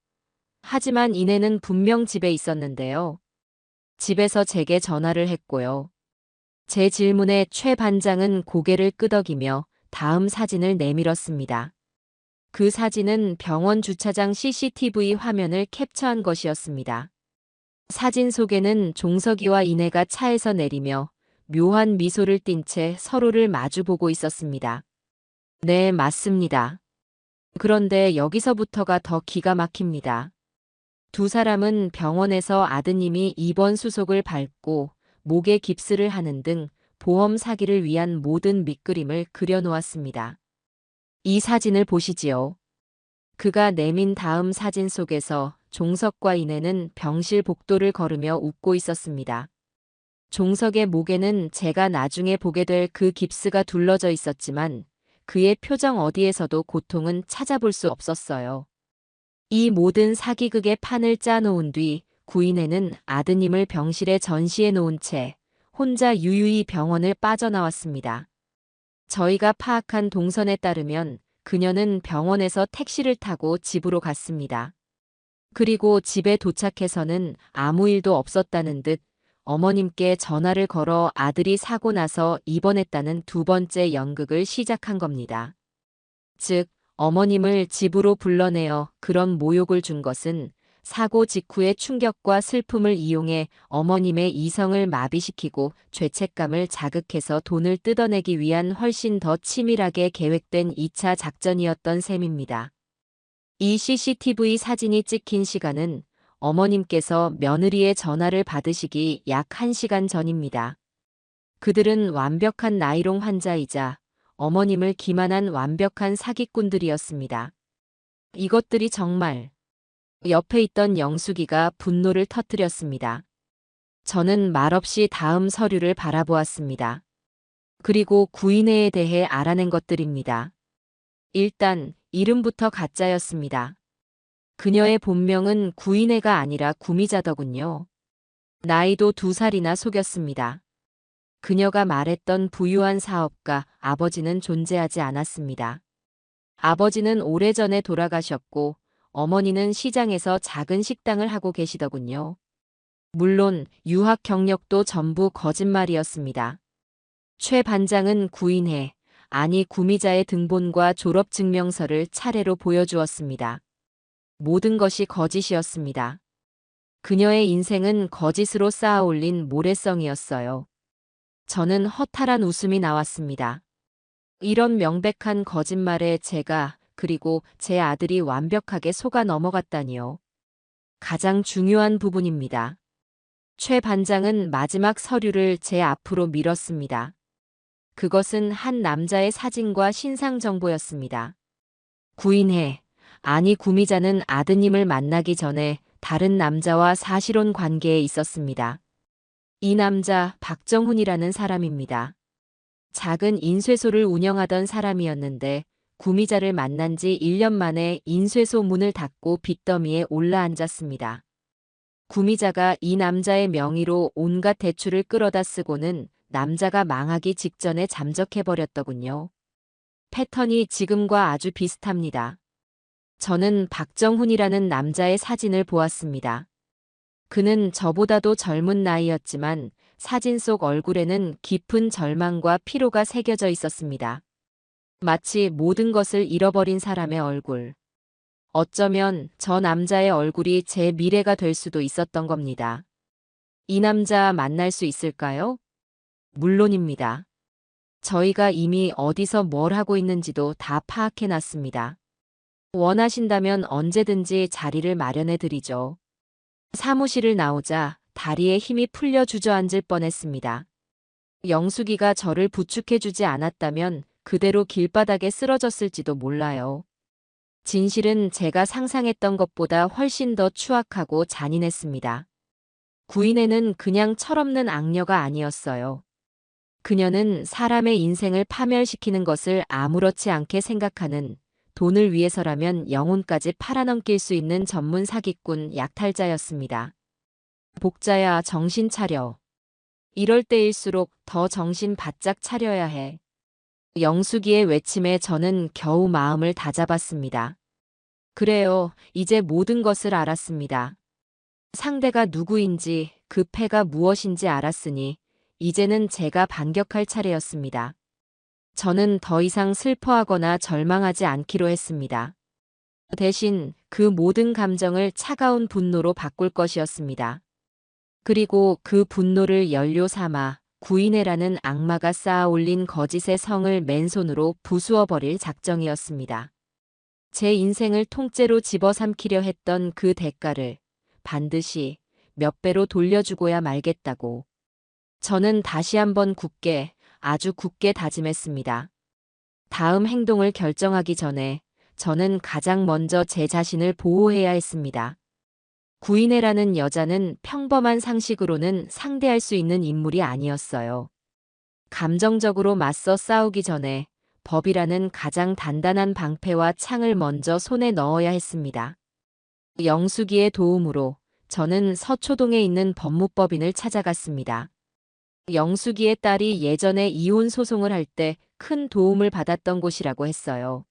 하지만 이내는 분명 집에 있었는데요. 집에서 제게 전화를 했고요. 제 질문에 최 반장은 고개를 끄덕이며 다음 사진을 내밀었습니다. 그 사진은 병원 주차장 CCTV 화면을 캡처한 것이었습니다. 사진 속에는 종석이와 이내가 차에서 내리며 묘한 미소를 띤 채 서로를 마주보고 있었습니다. 네, 맞습니다. 그런데 여기서부터가 더 기가 막힙니다. 두 사람은 병원에서 아드님이 입원 수속을 밟고 목에 깁스를 하는 등 보험 사기를 위한 모든 밑그림을 그려놓았습니다. 이 사진을 보시지요. 그가 내민 다음 사진 속에서 종석과 이내는 병실 복도를 걸으며 웃고 있었습니다. 종석의 목에는 제가 나중에 보게 될 그 깁스가 둘러져 있었지만 그의 표정 어디에서도 고통은 찾아볼 수 없었어요. 이 모든 사기극의 판을 짜놓은 뒤 구인애는 아드님을 병실에 전시해 놓은 채 혼자 유유히 병원을 빠져나왔습니다. 저희가 파악한 동선에 따르면 그녀는 병원에서 택시를 타고 집으로 갔습니다. 그리고 집에 도착해서는 아무 일도 없었다는 듯 어머님께 전화를 걸어 아들이 사고 나서 입원했다는 두 번째 연극을 시작한 겁니다. 즉, 어머님을 집으로 불러내어 그런 모욕을 준 것은 사고 직후의 충격과 슬픔을 이용해 어머님의 이성을 마비시키고 죄책감을 자극해서 돈을 뜯어내기 위한 훨씬 더 치밀하게 계획된 2차 작전이었던 셈입니다. 이 CCTV 사진이 찍힌 시간은 어머님께서 며느리의 전화를 받으시기 약 1시간 전입니다. 그들은 완벽한 나이롱 환자이자 어머님을 기만한 완벽한 사기꾼들이었습니다. 이것들이 정말... 옆에 있던 영숙이가 분노를 터뜨렸습니다. 저는 말없이 다음 서류를 바라보았습니다. 그리고 구인애에 대해 알아낸 것들입니다. 일단 이름부터 가짜였습니다. 그녀의 본명은 구인애가 아니라 구미자더군요. 나이도 2살이나 속였습니다. 그녀가 말했던 부유한 사업가 아버지는 존재하지 않았습니다. 아버지는 오래전에 돌아가셨고 어머니는 시장에서 작은 식당을 하고 계시더군요. 물론 유학 경력도 전부 거짓말이었습니다. 최 반장은 구인혜, 아니 구미자의 등본과 졸업증명서를 차례로 보여주었습니다. 모든 것이 거짓이었습니다. 그녀의 인생은 거짓으로 쌓아올린 모래성이었어요. 저는 허탈한 웃음이 나왔습니다. 이런 명백한 거짓말에 제가 그리고 제 아들이 완벽하게 속아 넘어갔다니요. 가장 중요한 부분입니다. 최 반장은 마지막 서류를 제 앞으로 밀었습니다. 그것은 한 남자의 사진과 신상 정보였습니다. 구인혜, 아니 구미자는 아드님을 만나기 전에 다른 남자와 사실혼 관계에 있었습니다. 이 남자 박정훈이라는 사람입니다. 작은 인쇄소를 운영하던 사람이었는데 구미자를 만난 지 1년 만에 인쇄소 문을 닫고 빚더미에 올라앉았습니다. 구미자가 이 남자의 명의로 온갖 대출을 끌어다 쓰고는 남자가 망하기 직전에 잠적해버렸더군요. 패턴이 지금과 아주 비슷합니다. 저는 박정훈이라는 남자의 사진을 보았습니다. 그는 저보다도 젊은 나이였지만 사진 속 얼굴에는 깊은 절망과 피로가 새겨져 있었습니다. 마치 모든 것을 잃어버린 사람의 얼굴. 어쩌면 저 남자의 얼굴이 제 미래가 될 수도 있었던 겁니다. 이 남자 만날 수 있을까요? 물론입니다. 저희가 이미 어디서 뭘 하고 있는지도 다 파악해 놨습니다. 원하신다면 언제든지 자리를 마련해 드리죠. 사무실을 나오자 다리에 힘이 풀려 주저앉을 뻔했습니다. 영숙이가 저를 부축해 주지 않았다면 그대로 길바닥에 쓰러졌을지도 몰라요. 진실은 제가 상상했던 것보다 훨씬 더 추악하고 잔인했습니다. 구인애는 그냥 철없는 악녀가 아니었어요. 그녀는 사람의 인생을 파멸시키는 것을 아무렇지 않게 생각하는, 돈을 위해서라면 영혼까지 팔아넘길 수 있는 전문 사기꾼 약탈자였습니다. 복자야, 정신 차려. 이럴 때일수록 더 정신 바짝 차려야 해. 영숙이의 외침에 저는 겨우 마음을 다잡았습니다. 그래요, 이제 모든 것을 알았습니다. 상대가 누구인지, 그 패가 무엇인지 알았으니 이제는 제가 반격할 차례였습니다. 저는 더 이상 슬퍼하거나 절망하지 않기로 했습니다. 대신 그 모든 감정을 차가운 분노로 바꿀 것이었습니다. 그리고 그 분노를 연료 삼아 구인애라는 악마가 쌓아 올린 거짓의 성을 맨손으로 부수어 버릴 작정이었습니다. 제 인생을 통째로 집어삼키려 했던 그 대가를 반드시 몇 배로 돌려주고야 말겠다고. 저는 다시 한번 굳게, 아주 굳게 다짐했습니다. 다음 행동을 결정하기 전에 저는 가장 먼저 제 자신을 보호해야 했습니다. 구인애라는 여자는 평범한 상식으로는 상대할 수 있는 인물이 아니었어요. 감정적으로 맞서 싸우기 전에 법이라는 가장 단단한 방패와 창을 먼저 손에 넣어야 했습니다. 영숙이의 도움으로 저는 서초동에 있는 법무법인을 찾아갔습니다. 영숙이의 딸이 예전에 이혼 소송을 할 때 큰 도움을 받았던 곳이라고 했어요.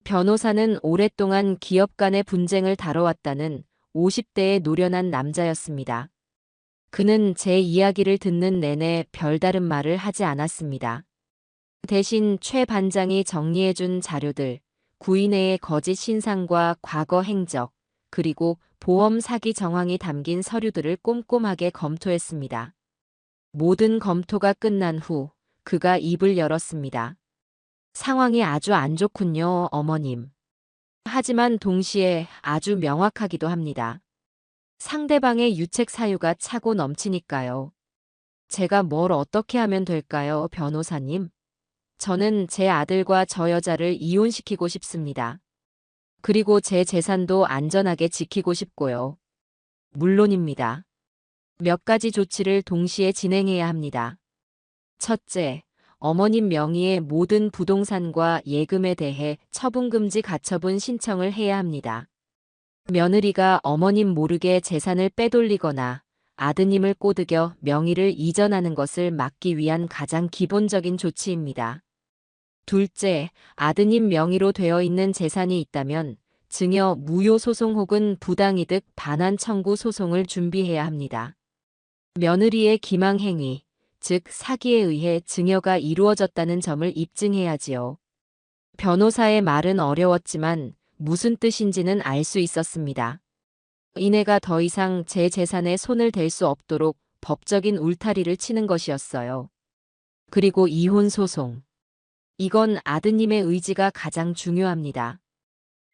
변호사는 오랫동안 기업 간의 분쟁을 다뤄왔다는 50대의 노련한 남자였습니다. 그는 제 이야기를 듣는 내내 별다른 말을 하지 않았습니다. 대신 최 반장이 정리해준 자료들, 구인애의 거짓 신상과 과거 행적, 그리고 보험 사기 정황이 담긴 서류들을 꼼꼼하게 검토했습니다. 모든 검토가 끝난 후 그가 입을 열었습니다. 상황이 아주 안 좋군요, 어머님. 하지만 동시에 아주 명확하기도 합니다. 상대방의 유책 사유가 차고 넘치니까요. 제가 뭘 어떻게 하면 될까요, 변호사님? 저는 제 아들과 저 여자를 이혼시키고 싶습니다. 그리고 제 재산도 안전하게 지키고 싶고요. 물론입니다. 몇 가지 조치를 동시에 진행해야 합니다. 첫째, 어머님 명의의 모든 부동산과 예금에 대해 처분금지 가처분 신청을 해야 합니다. 며느리가 어머님 모르게 재산을 빼돌리거나 아드님을 꼬드겨 명의를 이전하는 것을 막기 위한 가장 기본적인 조치입니다. 둘째, 아드님 명의로 되어 있는 재산이 있다면 증여 무효 소송 혹은 부당이득 반환 청구 소송을 준비해야 합니다. 며느리의 기망행위, 즉 사기에 의해 증여가 이루어졌다는 점을 입증해야지요. 변호사의 말은 어려웠지만 무슨 뜻인지는 알 수 있었습니다. 이내가 더 이상 제 재산에 손을 댈 수 없도록 법적인 울타리를 치는 것이었어요. 그리고 이혼 소송. 이건 아드님의 의지가 가장 중요합니다.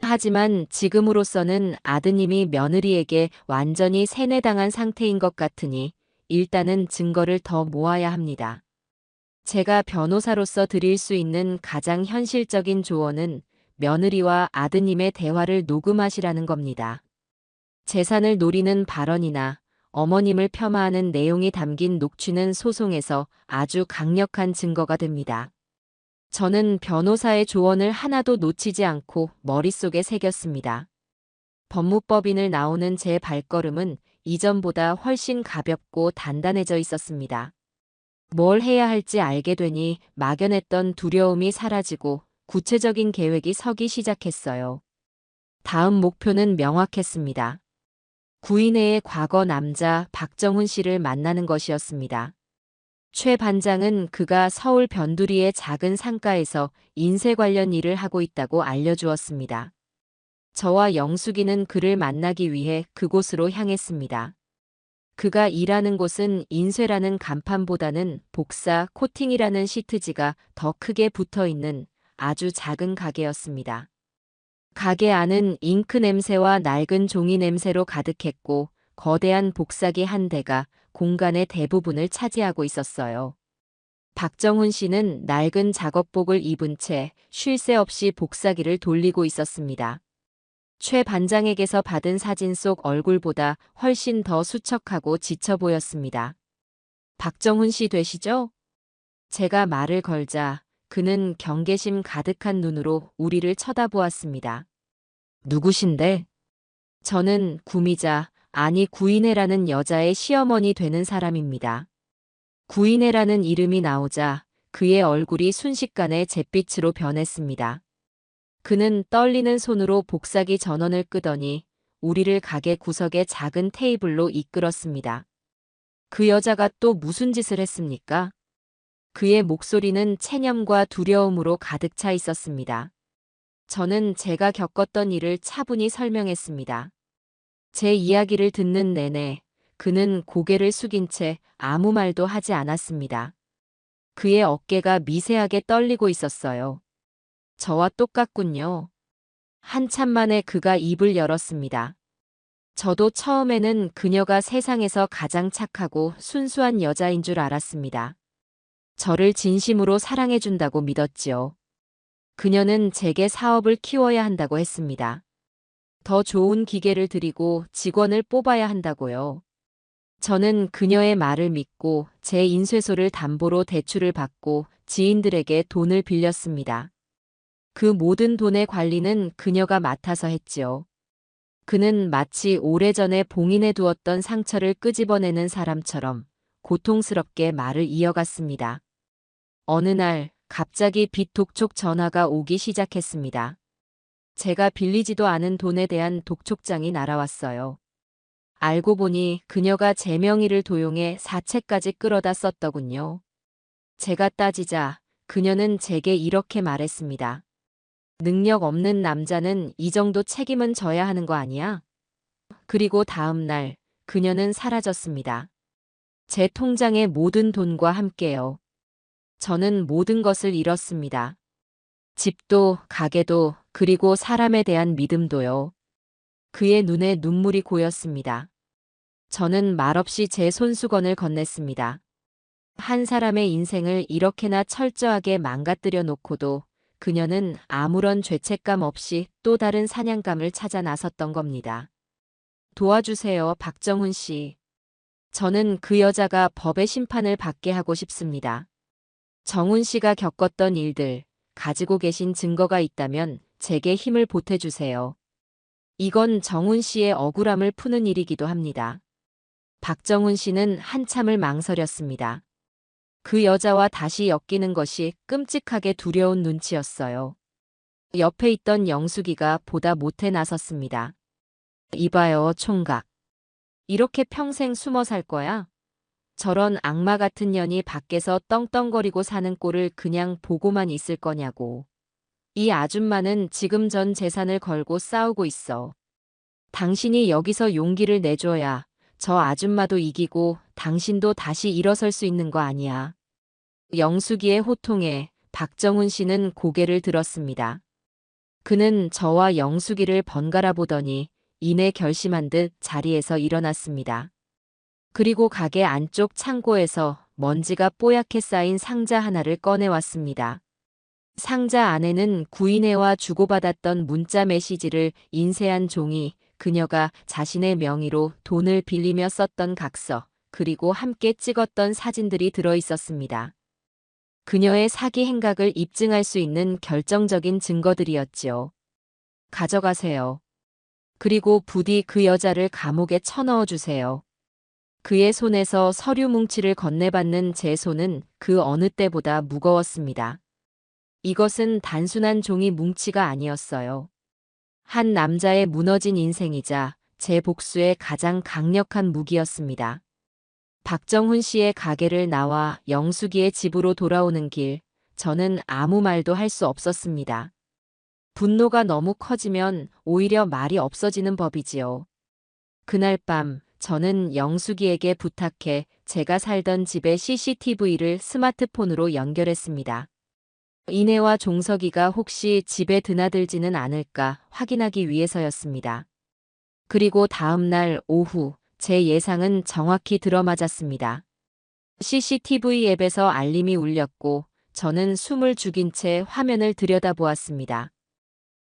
하지만 지금으로서는 아드님이 며느리에게 완전히 세뇌당한 상태인 것 같으니 일단은 증거를 더 모아야 합니다. 제가 변호사로서 드릴 수 있는 가장 현실적인 조언은 며느리와 아드님의 대화를 녹음하시라는 겁니다. 재산을 노리는 발언이나 어머님을 폄하하는 내용이 담긴 녹취는 소송에서 아주 강력한 증거가 됩니다. 저는 변호사의 조언을 하나도 놓치지 않고 머릿속에 새겼습니다. 법무법인을 나오는 제 발걸음은 이전보다 훨씬 가볍고 단단해져 있었습니다. 뭘 해야 할지 알게 되니 막연했던 두려움이 사라지고 구체적인 계획이 서기 시작했어요. 다음 목표는 명확했습니다. 구인회의 과거 남자 박정훈 씨를 만나는 것이었습니다. 최 반장은 그가 서울 변두리의 작은 상가에서 인쇄 관련 일을 하고 있다고 알려주었습니다. 저와 영숙이는 그를 만나기 위해 그곳으로 향했습니다. 그가 일하는 곳은 인쇄라는 간판보다는 복사, 코팅이라는 시트지가 더 크게 붙어 있는 아주 작은 가게였습니다. 가게 안은 잉크 냄새와 낡은 종이 냄새로 가득했고 거대한 복사기 한 대가 공간의 대부분을 차지하고 있었어요. 박정훈 씨는 낡은 작업복을 입은 채 쉴 새 없이 복사기를 돌리고 있었습니다. 최 반장에게서 받은 사진 속 얼굴보다 훨씬 더 수척하고 지쳐 보였습니다. 박정훈 씨 되시죠? 제가 말을 걸자 그는 경계심 가득한 눈으로 우리를 쳐다보았습니다. 누구신데? 저는 구미자, 아니 구인혜라는 여자의 시어머니 되는 사람입니다. 구인혜라는 이름이 나오자 그의 얼굴이 순식간에 잿빛으로 변했습니다. 그는 떨리는 손으로 복사기 전원을 끄더니 우리를 가게 구석의 작은 테이블로 이끌었습니다. 그 여자가 또 무슨 짓을 했습니까? 그의 목소리는 체념과 두려움으로 가득 차 있었습니다. 저는 제가 겪었던 일을 차분히 설명했습니다. 제 이야기를 듣는 내내 그는 고개를 숙인 채 아무 말도 하지 않았습니다. 그의 어깨가 미세하게 떨리고 있었어요. 저와 똑같군요. 한참 만에 그가 입을 열었습니다. 저도 처음에는 그녀가 세상에서 가장 착하고 순수한 여자인 줄 알았습니다. 저를 진심으로 사랑해준다고 믿었지요. 그녀는 제게 사업을 키워야 한다고 했습니다. 더 좋은 기계를 들이고 직원을 뽑아야 한다고요. 저는 그녀의 말을 믿고 제 인쇄소를 담보로 대출을 받고 지인들에게 돈을 빌렸습니다. 그 모든 돈의 관리는 그녀가 맡아서 했지요. 그는 마치 오래전에 봉인해 두었던 상처를 끄집어내는 사람처럼 고통스럽게 말을 이어갔습니다. 어느 날 갑자기 빚 독촉 전화가 오기 시작했습니다. 제가 빌리지도 않은 돈에 대한 독촉장이 날아왔어요. 알고 보니 그녀가 제 명의를 도용해 사채까지 끌어다 썼더군요. 제가 따지자 그녀는 제게 이렇게 말했습니다. 능력 없는 남자는 이 정도 책임은 져야 하는 거 아니야? 그리고 다음 날 그녀는 사라졌습니다. 제 통장의 모든 돈과 함께요. 저는 모든 것을 잃었습니다. 집도, 가게도, 그리고 사람에 대한 믿음도요. 그의 눈에 눈물이 고였습니다. 저는 말없이 제 손수건을 건넸습니다. 한 사람의 인생을 이렇게나 철저하게 망가뜨려 놓고도 그녀는 아무런 죄책감 없이 또 다른 사냥감을 찾아 나섰던 겁니다. 도와주세요, 박정훈 씨. 저는 그 여자가 법의 심판을 받게 하고 싶습니다. 정훈 씨가 겪었던 일들, 가지고 계신 증거가 있다면 제게 힘을 보태주세요. 이건 정훈 씨의 억울함을 푸는 일이기도 합니다. 박정훈 씨는 한참을 망설였습니다. 그 여자와 다시 엮이는 것이 끔찍하게 두려운 눈치였어요. 옆에 있던 영숙이가 보다 못해 나섰습니다. 이봐요, 총각. 이렇게 평생 숨어 살 거야? 저런 악마 같은 년이 밖에서 떵떵거리고 사는 꼴을 그냥 보고만 있을 거냐고. 이 아줌마는 지금 전 재산을 걸고 싸우고 있어. 당신이 여기서 용기를 내줘야 저 아줌마도 이기고 당신도 다시 일어설 수 있는 거 아니야. 영숙이의 호통에 박정훈 씨는 고개를 들었습니다. 그는 저와 영숙이를 번갈아 보더니 이내 결심한 듯 자리에서 일어났습니다. 그리고 가게 안쪽 창고에서 먼지가 뽀얗게 쌓인 상자 하나를 꺼내왔습니다. 상자 안에는 구인회와 주고받았던 문자 메시지를 인쇄한 종이, 그녀가 자신의 명의로 돈을 빌리며 썼던 각서, 그리고 함께 찍었던 사진들이 들어 있었습니다. 그녀의 사기 행각을 입증할 수 있는 결정적인 증거들이었지요. 가져가세요. 그리고 부디 그 여자를 감옥에 쳐넣어 주세요. 그의 손에서 서류 뭉치를 건네받는 제 손은 그 어느 때보다 무거웠습니다. 이것은 단순한 종이 뭉치가 아니었어요. 한 남자의 무너진 인생이자 제 복수의 가장 강력한 무기였습니다. 박정훈 씨의 가게를 나와 영숙이의 집으로 돌아오는 길, 저는 아무 말도 할 수 없었습니다. 분노가 너무 커지면 오히려 말이 없어지는 법이지요. 그날 밤, 저는 영숙이에게 부탁해 제가 살던 집의 CCTV를 스마트폰으로 연결했습니다. 이내와 종석이가 혹시 집에 드나들지는 않을까 확인하기 위해서였습니다. 그리고 다음 날 오후, 제 예상은 정확히 들어맞았습니다. CCTV 앱에서 알림이 울렸고 저는 숨을 죽인 채 화면을 들여다보았습니다.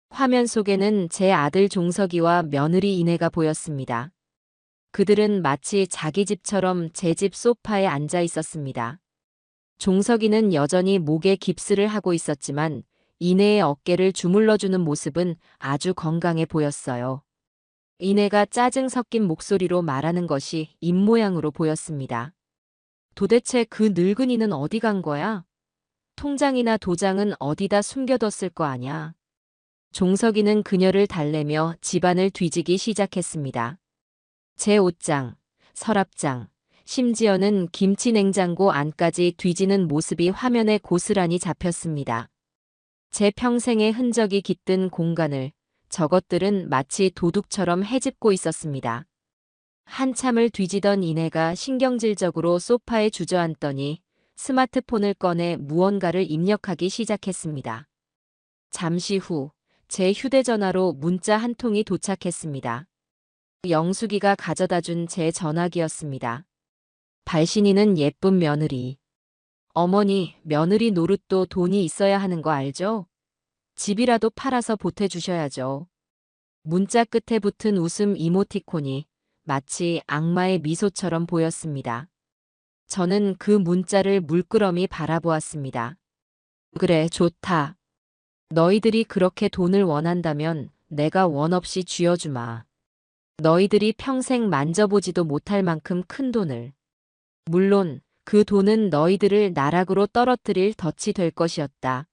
화면 속에는 제 아들 종석이와 며느리 이내가 보였습니다. 그들은 마치 자기 집처럼 제 집 소파에 앉아 있었습니다. 종석이는 여전히 목에 깁스를 하고 있었지만 이내의 어깨를 주물러주는 모습은 아주 건강해 보였어요. 이내가 짜증 섞인 목소리로 말하는 것이 입모양으로 보였습니다. 도대체 그 늙은이는 어디 간 거야? 통장이나 도장은 어디다 숨겨뒀을 거 아냐? 종석이는 그녀를 달래며 집안을 뒤지기 시작했습니다. 제 옷장, 서랍장, 심지어는 김치 냉장고 안까지 뒤지는 모습이 화면에 고스란히 잡혔습니다. 제 평생의 흔적이 깃든 공간을 저것들은 마치 도둑처럼 헤집고 있었습니다. 한참을 뒤지던 이내가 신경질적으로 소파에 주저앉더니 스마트폰을 꺼내 무언가를 입력하기 시작했습니다. 잠시 후 제 휴대전화로 문자 한 통이 도착했습니다. 영숙이가 가져다 준 제 전화기였습니다. 발신인은 예쁜 며느리. 어머니, 며느리 노릇도 돈이 있어야 하는 거 알죠? 집이라도 팔아서 보태주셔야죠. 문자 끝에 붙은 웃음 이모티콘이 마치 악마의 미소처럼 보였습니다. 저는 그 문자를 물끄러미 바라보았습니다. 그래, 좋다. 너희들이 그렇게 돈을 원한다면 내가 원 없이 쥐어주마. 너희들이 평생 만져보지도 못할 만큼 큰 돈을. 물론 그 돈은 너희들을 나락으로 떨어뜨릴 덫이 될 것이었다.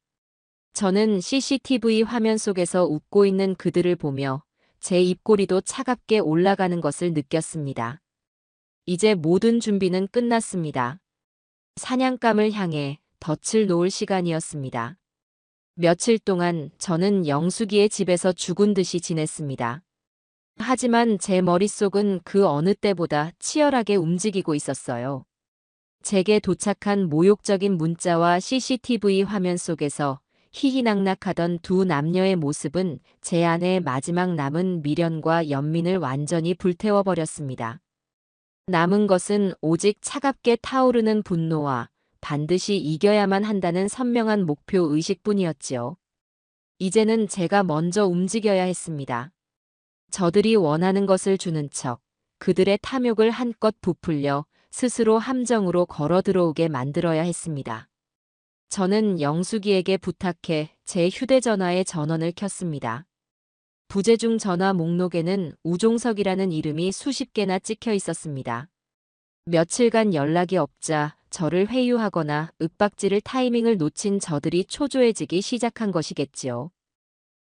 저는 CCTV 화면 속에서 웃고 있는 그들을 보며 제 입꼬리도 차갑게 올라가는 것을 느꼈습니다. 이제 모든 준비는 끝났습니다. 사냥감을 향해 덫을 놓을 시간이었습니다. 며칠 동안 저는 영숙이의 집에서 죽은 듯이 지냈습니다. 하지만 제 머릿속은 그 어느 때보다 치열하게 움직이고 있었어요. 제게 도착한 모욕적인 문자와 CCTV 화면 속에서 희희낙낙하던 두 남녀의 모습은 제 안에 마지막 남은 미련과 연민을 완전히 불태워버렸습니다. 남은 것은 오직 차갑게 타오르는 분노와 반드시 이겨야만 한다는 선명한 목표 의식뿐이었지요. 이제는 제가 먼저 움직여야 했습니다. 저들이 원하는 것을 주는 척, 그들의 탐욕을 한껏 부풀려 스스로 함정으로 걸어 들어오게 만들어야 했습니다. 저는 영숙이에게 부탁해 제 휴대전화의 전원을 켰습니다. 부재중 전화 목록에는 우종석이라는 이름이 수십 개나 찍혀 있었습니다. 며칠간 연락이 없자 저를 회유하거나 윽박지를 타이밍을 놓친 저들이 초조해지기 시작한 것이겠지요.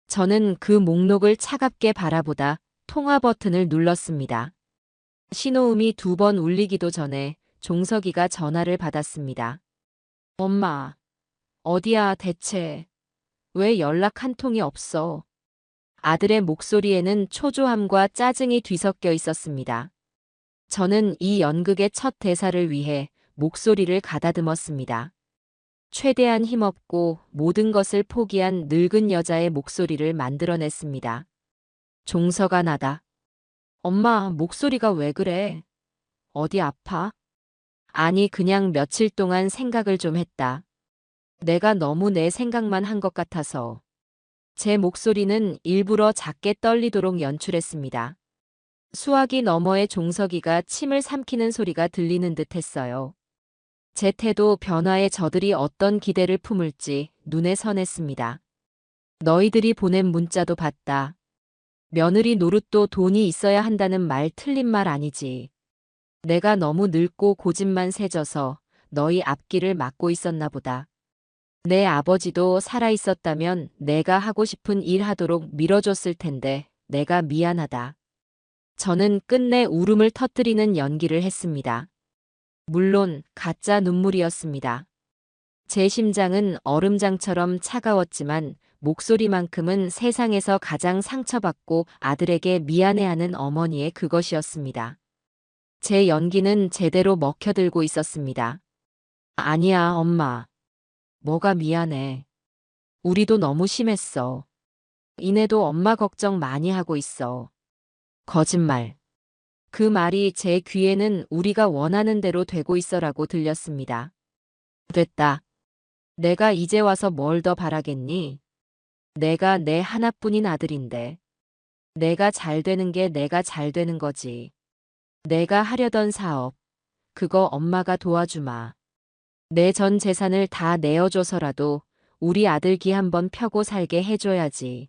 저는 그 목록을 차갑게 바라보다 통화 버튼을 눌렀습니다. 신호음이 2번 울리기도 전에 종석이가 전화를 받았습니다. 엄마, 어디야 대체? 왜 연락 한 통이 없어? 아들의 목소리에는 초조함과 짜증이 뒤섞여 있었습니다. 저는 이 연극의 첫 대사를 위해 목소리를 가다듬었습니다. 최대한 힘없고 모든 것을 포기한 늙은 여자의 목소리를 만들어냈습니다. 종서가 나다. 엄마, 목소리가 왜 그래? 어디 아파? 아니, 그냥 며칠 동안 생각을 좀 했다. 내가 너무 내 생각만 한 것 같아서. 제 목소리는 일부러 작게 떨리도록 연출했습니다. 수화기 너머의 종석이가 침을 삼키는 소리가 들리는 듯 했어요. 제 태도 변화에 저들이 어떤 기대를 품을지 눈에 선했습니다. 너희들이 보낸 문자도 봤다. 며느리 노릇도 돈이 있어야 한다는 말 틀린 말 아니지. 내가 너무 늙고 고집만 세져서 너희 앞길을 막고 있었나 보다. 내 아버지도 살아있었다면 내가 하고 싶은 일 하도록 밀어줬을 텐데 내가 미안하다. 저는 끝내 울음을 터뜨리는 연기를 했습니다. 물론 가짜 눈물이었습니다. 제 심장은 얼음장처럼 차가웠지만 목소리만큼은 세상에서 가장 상처받고 아들에게 미안해하는 어머니의 그것이었습니다. 제 연기는 제대로 먹혀들고 있었습니다. 아니야, 엄마. 뭐가 미안해. 우리도 너무 심했어. 이내도 엄마 걱정 많이 하고 있어. 거짓말. 그 말이 제 귀에는 우리가 원하는 대로 되고 있어라고 들렸습니다. 됐다. 내가 이제 와서 뭘 더 바라겠니? 내가 내 하나뿐인 아들인데. 내가 잘 되는 게 내가 잘 되는 거지. 내가 하려던 사업. 그거 엄마가 도와주마. 내 전 재산을 다 내어줘서라도 우리 아들 기 한번 펴고 살게 해줘야지.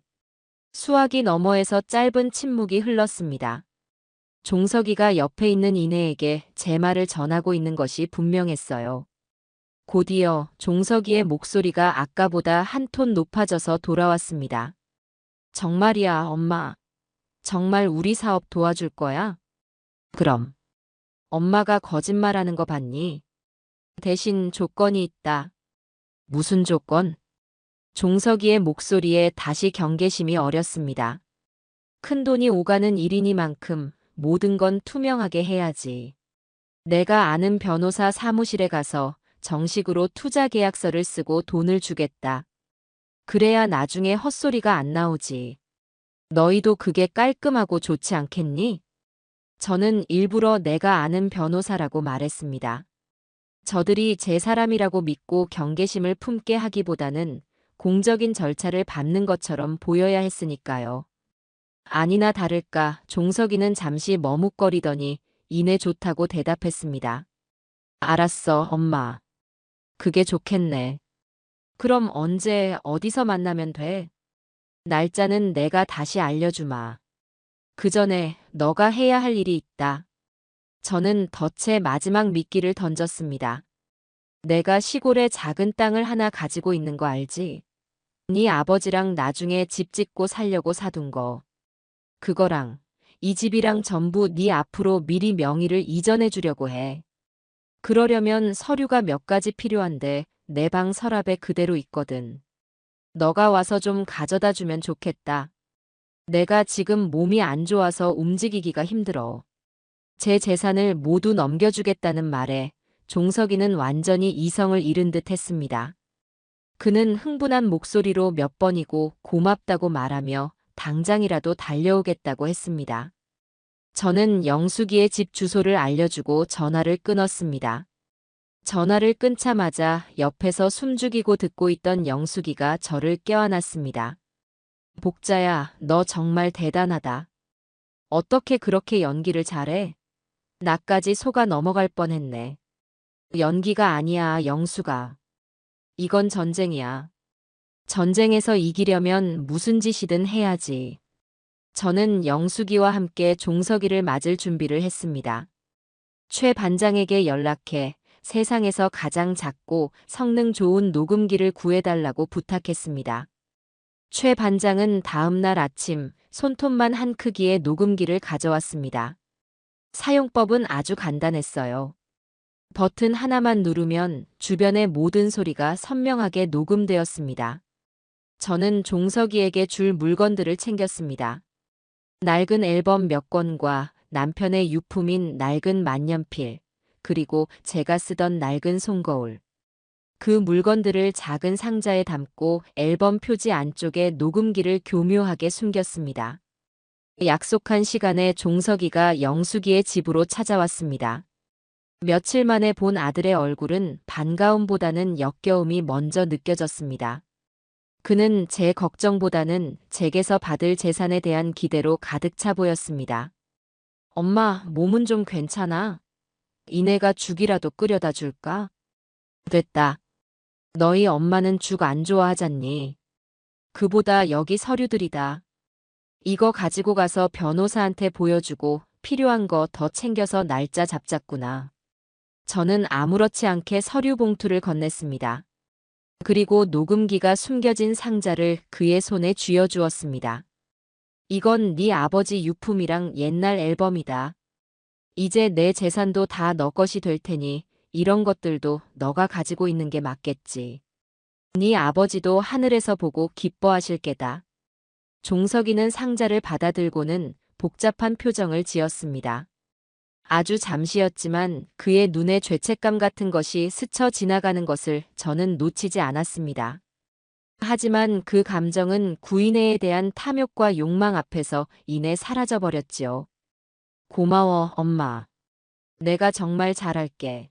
수화기 너머에서 짧은 침묵이 흘렀습니다. 종석이가 옆에 있는 이내에게 제 말을 전하고 있는 것이 분명했어요. 곧이어 종석이의 목소리가 아까보다 한 톤 높아져서 돌아왔습니다. 정말이야, 엄마. 정말 우리 사업 도와줄 거야? 그럼. 엄마가 거짓말하는 거 봤니? 대신 조건이 있다. 무슨 조건? 종석이의 목소리에 다시 경계심이 어렸습니다. 큰돈이 오가는 일이니만큼 모든 건 투명하게 해야지. 내가 아는 변호사 사무실에 가서 정식으로 투자 계약서를 쓰고 돈을 주겠다. 그래야 나중에 헛소리가 안 나오지. 너희도 그게 깔끔하고 좋지 않겠니? 저는 일부러 내가 아는 변호사라고 말했습니다. 저들이 제 사람이라고 믿고 경계심을 품게 하기보다는 공적인 절차를 밟는 것처럼 보여야 했으니까요. 아니나 다를까 종석이는 잠시 머뭇거리더니 이내 좋다고 대답했습니다. 알았어, 엄마. 그게 좋겠네. 그럼 언제 어디서 만나면 돼? 날짜는 내가 다시 알려주마. 그 전에 너가 해야 할 일이 있다. 저는 덫에 마지막 미끼를 던졌습니다. 내가 시골에 작은 땅을 하나 가지고 있는 거 알지? 네 아버지랑 나중에 집 짓고 살려고 사둔 거. 그거랑 이 집이랑 전부 네 앞으로 미리 명의를 이전해 주려고 해. 그러려면 서류가 몇 가지 필요한데 내 방 서랍에 그대로 있거든. 너가 와서 좀 가져다 주면 좋겠다. 내가 지금 몸이 안 좋아서 움직이기가 힘들어. 제 재산을 모두 넘겨주겠다는 말에 종석이는 완전히 이성을 잃은 듯 했습니다. 그는 흥분한 목소리로 몇 번이고 고맙다고 말하며 당장이라도 달려오겠다고 했습니다. 저는 영숙이의 집 주소를 알려주고 전화를 끊었습니다. 전화를 끊자마자 옆에서 숨죽이고 듣고 있던 영숙이가 저를 껴안았습니다. 복자야, 너 정말 대단하다. 어떻게 그렇게 연기를 잘해? 나까지 속아 넘어갈 뻔했네. 연기가 아니야, 영숙아. 이건 전쟁이야. 전쟁에서 이기려면 무슨 짓이든 해야지. 저는 영숙이와 함께 종석이를 맞을 준비를 했습니다. 최 반장에게 연락해 세상에서 가장 작고 성능 좋은 녹음기를 구해달라고 부탁했습니다. 최 반장은 다음 날 아침 손톱만 한 크기의 녹음기를 가져왔습니다. 사용법은 아주 간단했어요. 버튼 하나만 누르면 주변의 모든 소리가 선명하게 녹음되었습니다. 저는 종석이에게 줄 물건들을 챙겼습니다. 낡은 앨범 몇 권과 남편의 유품인 낡은 만년필, 그리고 제가 쓰던 낡은 손거울. 그 물건들을 작은 상자에 담고 앨범 표지 안쪽에 녹음기를 교묘하게 숨겼습니다. 약속한 시간에 종석이가 영숙이의 집으로 찾아왔습니다. 며칠 만에 본 아들의 얼굴은 반가움보다는 역겨움이 먼저 느껴졌습니다. 그는 제 걱정보다는 제게서 받을 재산에 대한 기대로 가득 차 보였습니다. 엄마, 몸은 좀 괜찮아? 이내가 죽이라도 끓여다 줄까? 됐다. 너희 엄마는 죽 안 좋아하잖니. 그보다 여기 서류들이다. 이거 가지고 가서 변호사한테 보여주고 필요한 거 더 챙겨서 날짜 잡자꾸나. 저는 아무렇지 않게 서류 봉투를 건넸습니다. 그리고 녹음기가 숨겨진 상자를 그의 손에 쥐어주었습니다. 이건 네 아버지 유품이랑 옛날 앨범이다. 이제 내 재산도 다 너 것이 될 테니 이런 것들도 너가 가지고 있는 게 맞겠지. 네 아버지도 하늘에서 보고 기뻐하실 게다. 종석이는 상자를 받아들고는 복잡한 표정을 지었습니다. 아주 잠시였지만 그의 눈에 죄책감 같은 것이 스쳐 지나가는 것을 저는 놓치지 않았습니다. 하지만 그 감정은 구인애에 대한 탐욕과 욕망 앞에서 이내 사라져버렸지요. 고마워, 엄마. 내가 정말 잘할게.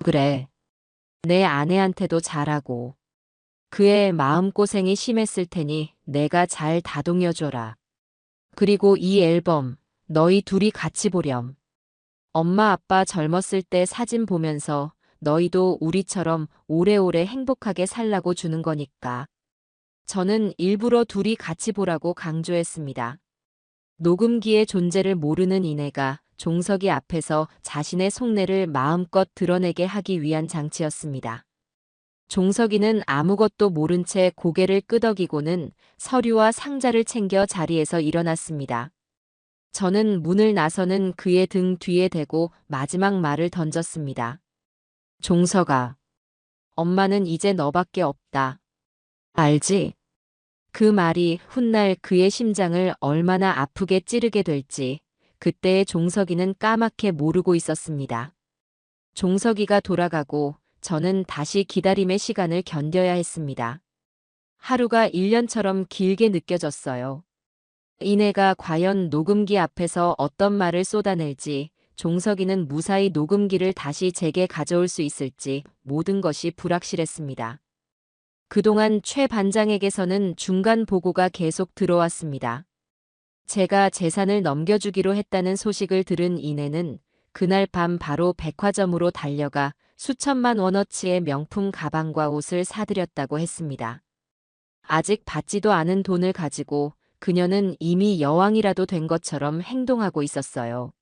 그래. 내 아내한테도 잘하고. 그의 마음고생이 심했을 테니 내가 잘 다독여줘라. 그리고 이 앨범, 너희 둘이 같이 보렴. 엄마 아빠 젊었을 때 사진 보면서 너희도 우리처럼 오래오래 행복하게 살라고 주는 거니까. 저는 일부러 둘이 같이 보라고 강조했습니다. 녹음기의 존재를 모르는 이내가 종석이 앞에서 자신의 속내를 마음껏 드러내게 하기 위한 장치였습니다. 종석이는 아무것도 모른 채 고개를 끄덕이고는 서류와 상자를 챙겨 자리에서 일어났습니다. 저는 문을 나서는 그의 등 뒤에 대고 마지막 말을 던졌습니다. 종석아, 엄마는 이제 너밖에 없다. 알지? 그 말이 훗날 그의 심장을 얼마나 아프게 찌르게 될지 그때의 종석이는 까맣게 모르고 있었습니다. 종석이가 돌아가고 저는 다시 기다림의 시간을 견뎌야 했습니다. 하루가 1년처럼 길게 느껴졌어요. 이내가 과연 녹음기 앞에서 어떤 말을 쏟아낼지, 종석이는 무사히 녹음기를 다시 제게 가져올 수 있을지 모든 것이 불확실했습니다. 그동안 최 반장에게서는 중간 보고가 계속 들어왔습니다. 제가 재산을 넘겨주기로 했다는 소식을 들은 이내는 그날 밤 바로 백화점으로 달려가 수천만 원어치의 명품 가방과 옷을 사들였다고 했습니다. 아직 받지도 않은 돈을 가지고 그녀는 이미 여왕이라도 된 것처럼 행동하고 있었어요.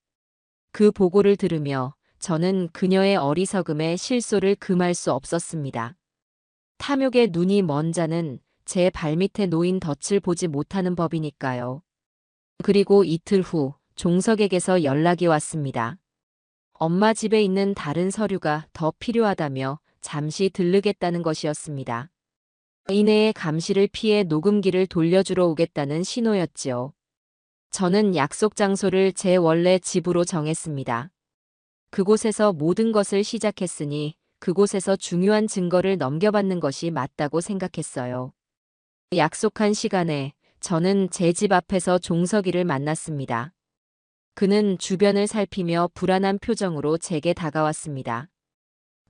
그 보고를 들으며 저는 그녀의 어리석음에 실소를 금할 수 없었습니다. 탐욕의 눈이 먼 자는 제 발밑에 놓인 덫을 보지 못하는 법이니까요. 그리고 이틀 후 종석에게서 연락이 왔습니다. 엄마 집에 있는 다른 서류가 더 필요하다며 잠시 들르겠다는 것이었습니다. 이내의 감시를 피해 녹음기를 돌려주러 오겠다는 신호였지요. 저는 약속 장소를 제 원래 집으로 정했습니다. 그곳에서 모든 것을 시작했으니 그곳에서 중요한 증거를 넘겨받는 것이 맞다고 생각했어요. 약속한 시간에 저는 제 집 앞에서 종석이를 만났습니다. 그는 주변을 살피며 불안한 표정으로 제게 다가왔습니다.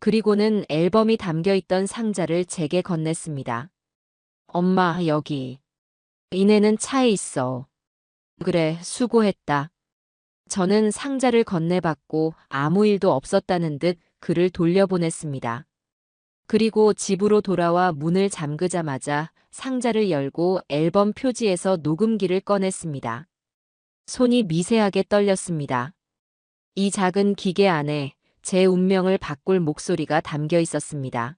그리고는 앨범이 담겨 있던 상자를 제게 건넸습니다. 엄마, 여기. 이내는 차에 있어. 그래, 수고했다. 저는 상자를 건네받고 아무 일도 없었다는 듯 그를 돌려보냈습니다. 그리고 집으로 돌아와 문을 잠그자마자 상자를 열고 앨범 표지에서 녹음기를 꺼냈습니다. 손이 미세하게 떨렸습니다. 이 작은 기계 안에 제 운명을 바꿀 목소리가 담겨 있었습니다.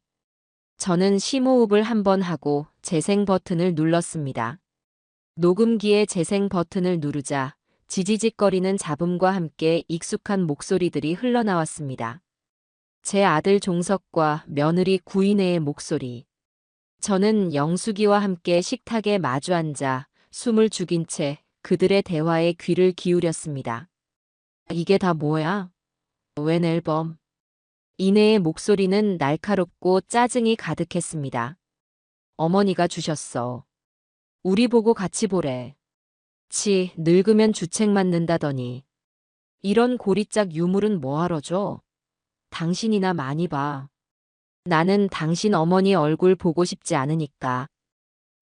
저는 심호흡을 한번 하고 재생 버튼을 눌렀습니다. 녹음기의 재생 버튼을 누르자 지지직거리는 잡음과 함께 익숙한 목소리들이 흘러나왔습니다. 제 아들 종석과 며느리 구인혜의 목소리. 저는 영숙이와 함께 식탁에 마주 앉아 숨을 죽인 채 그들의 대화에 귀를 기울였습니다. 이게 다 뭐야? 웬 앨범? 이내의 목소리는 날카롭고 짜증이 가득했습니다. 어머니가 주셨어. 우리 보고 같이 보래. 치, 늙으면 주책 맞는다더니. 이런 고리짝 유물은 뭐하러 줘? 당신이나 많이 봐. 나는 당신 어머니 얼굴 보고 싶지 않으니까.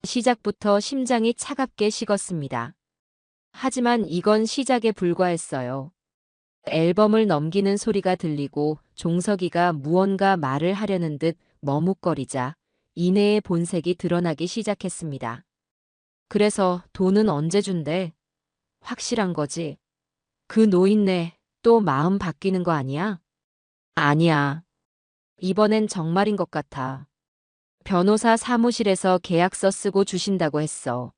시작부터 심장이 차갑게 식었습니다. 하지만 이건 시작에 불과했어요. 앨범을 넘기는 소리가 들리고 종석이가 무언가 말을 하려는 듯 머뭇거리자 이내의 본색이 드러나기 시작했습니다. 그래서 돈은 언제 준대? 확실한 거지? 그 노인네 또 마음 바뀌는 거 아니야? 아니야. 이번엔 정말인 것 같아. 변호사 사무실에서 계약서 쓰고 주신다고 했어.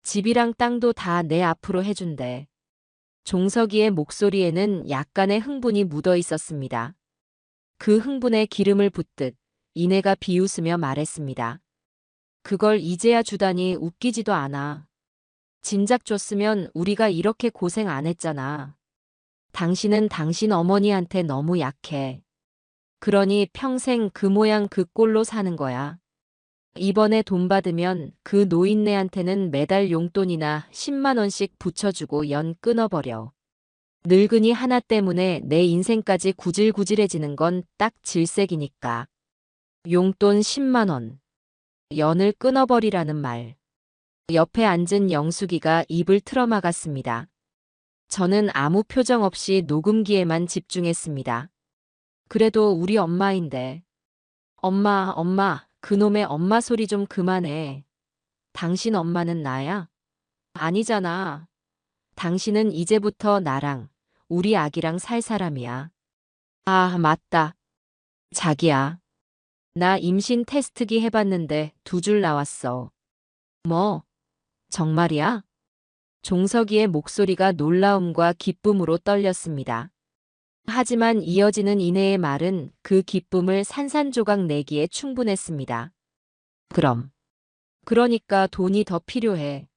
집이랑 땅도 다 내 앞으로 해준대. 종석이의 목소리에는 약간의 흥분이 묻어 있었습니다. 그 흥분에 기름을 붓듯 이내가 비웃으며 말했습니다. 그걸 이제야 주다니 웃기지도 않아. 진작 줬으면 우리가 이렇게 고생 안 했잖아. 당신은 당신 어머니한테 너무 약해. 그러니 평생 그 모양 그 꼴로 사는 거야. 이번에 돈 받으면 그 노인네한테는 매달 용돈이나 10만 원씩 붙여주고 연 끊어버려. 늙은이 하나 때문에 내 인생까지 구질구질해지는 건 딱 질색이니까. 용돈 10만 원. 연을 끊어버리라는 말. 옆에 앉은 영숙이가 입을 틀어막았습니다. 저는 아무 표정 없이 녹음기에만 집중했습니다. 그래도 우리 엄마인데. 엄마, 엄마, 그놈의 엄마 소리 좀 그만해. 당신 엄마는 나야? 아니잖아. 당신은 이제부터 나랑, 우리 아기랑 살 사람이야. 아, 맞다. 자기야. 나 임신 테스트기 해봤는데 2줄 나왔어. 뭐? 정말이야? 종석이의 목소리가 놀라움과 기쁨으로 떨렸습니다. 하지만 이어지는 이내의 말은 그 기쁨을 산산조각 내기에 충분했습니다. 그럼. 그러니까 돈이 더 필요해.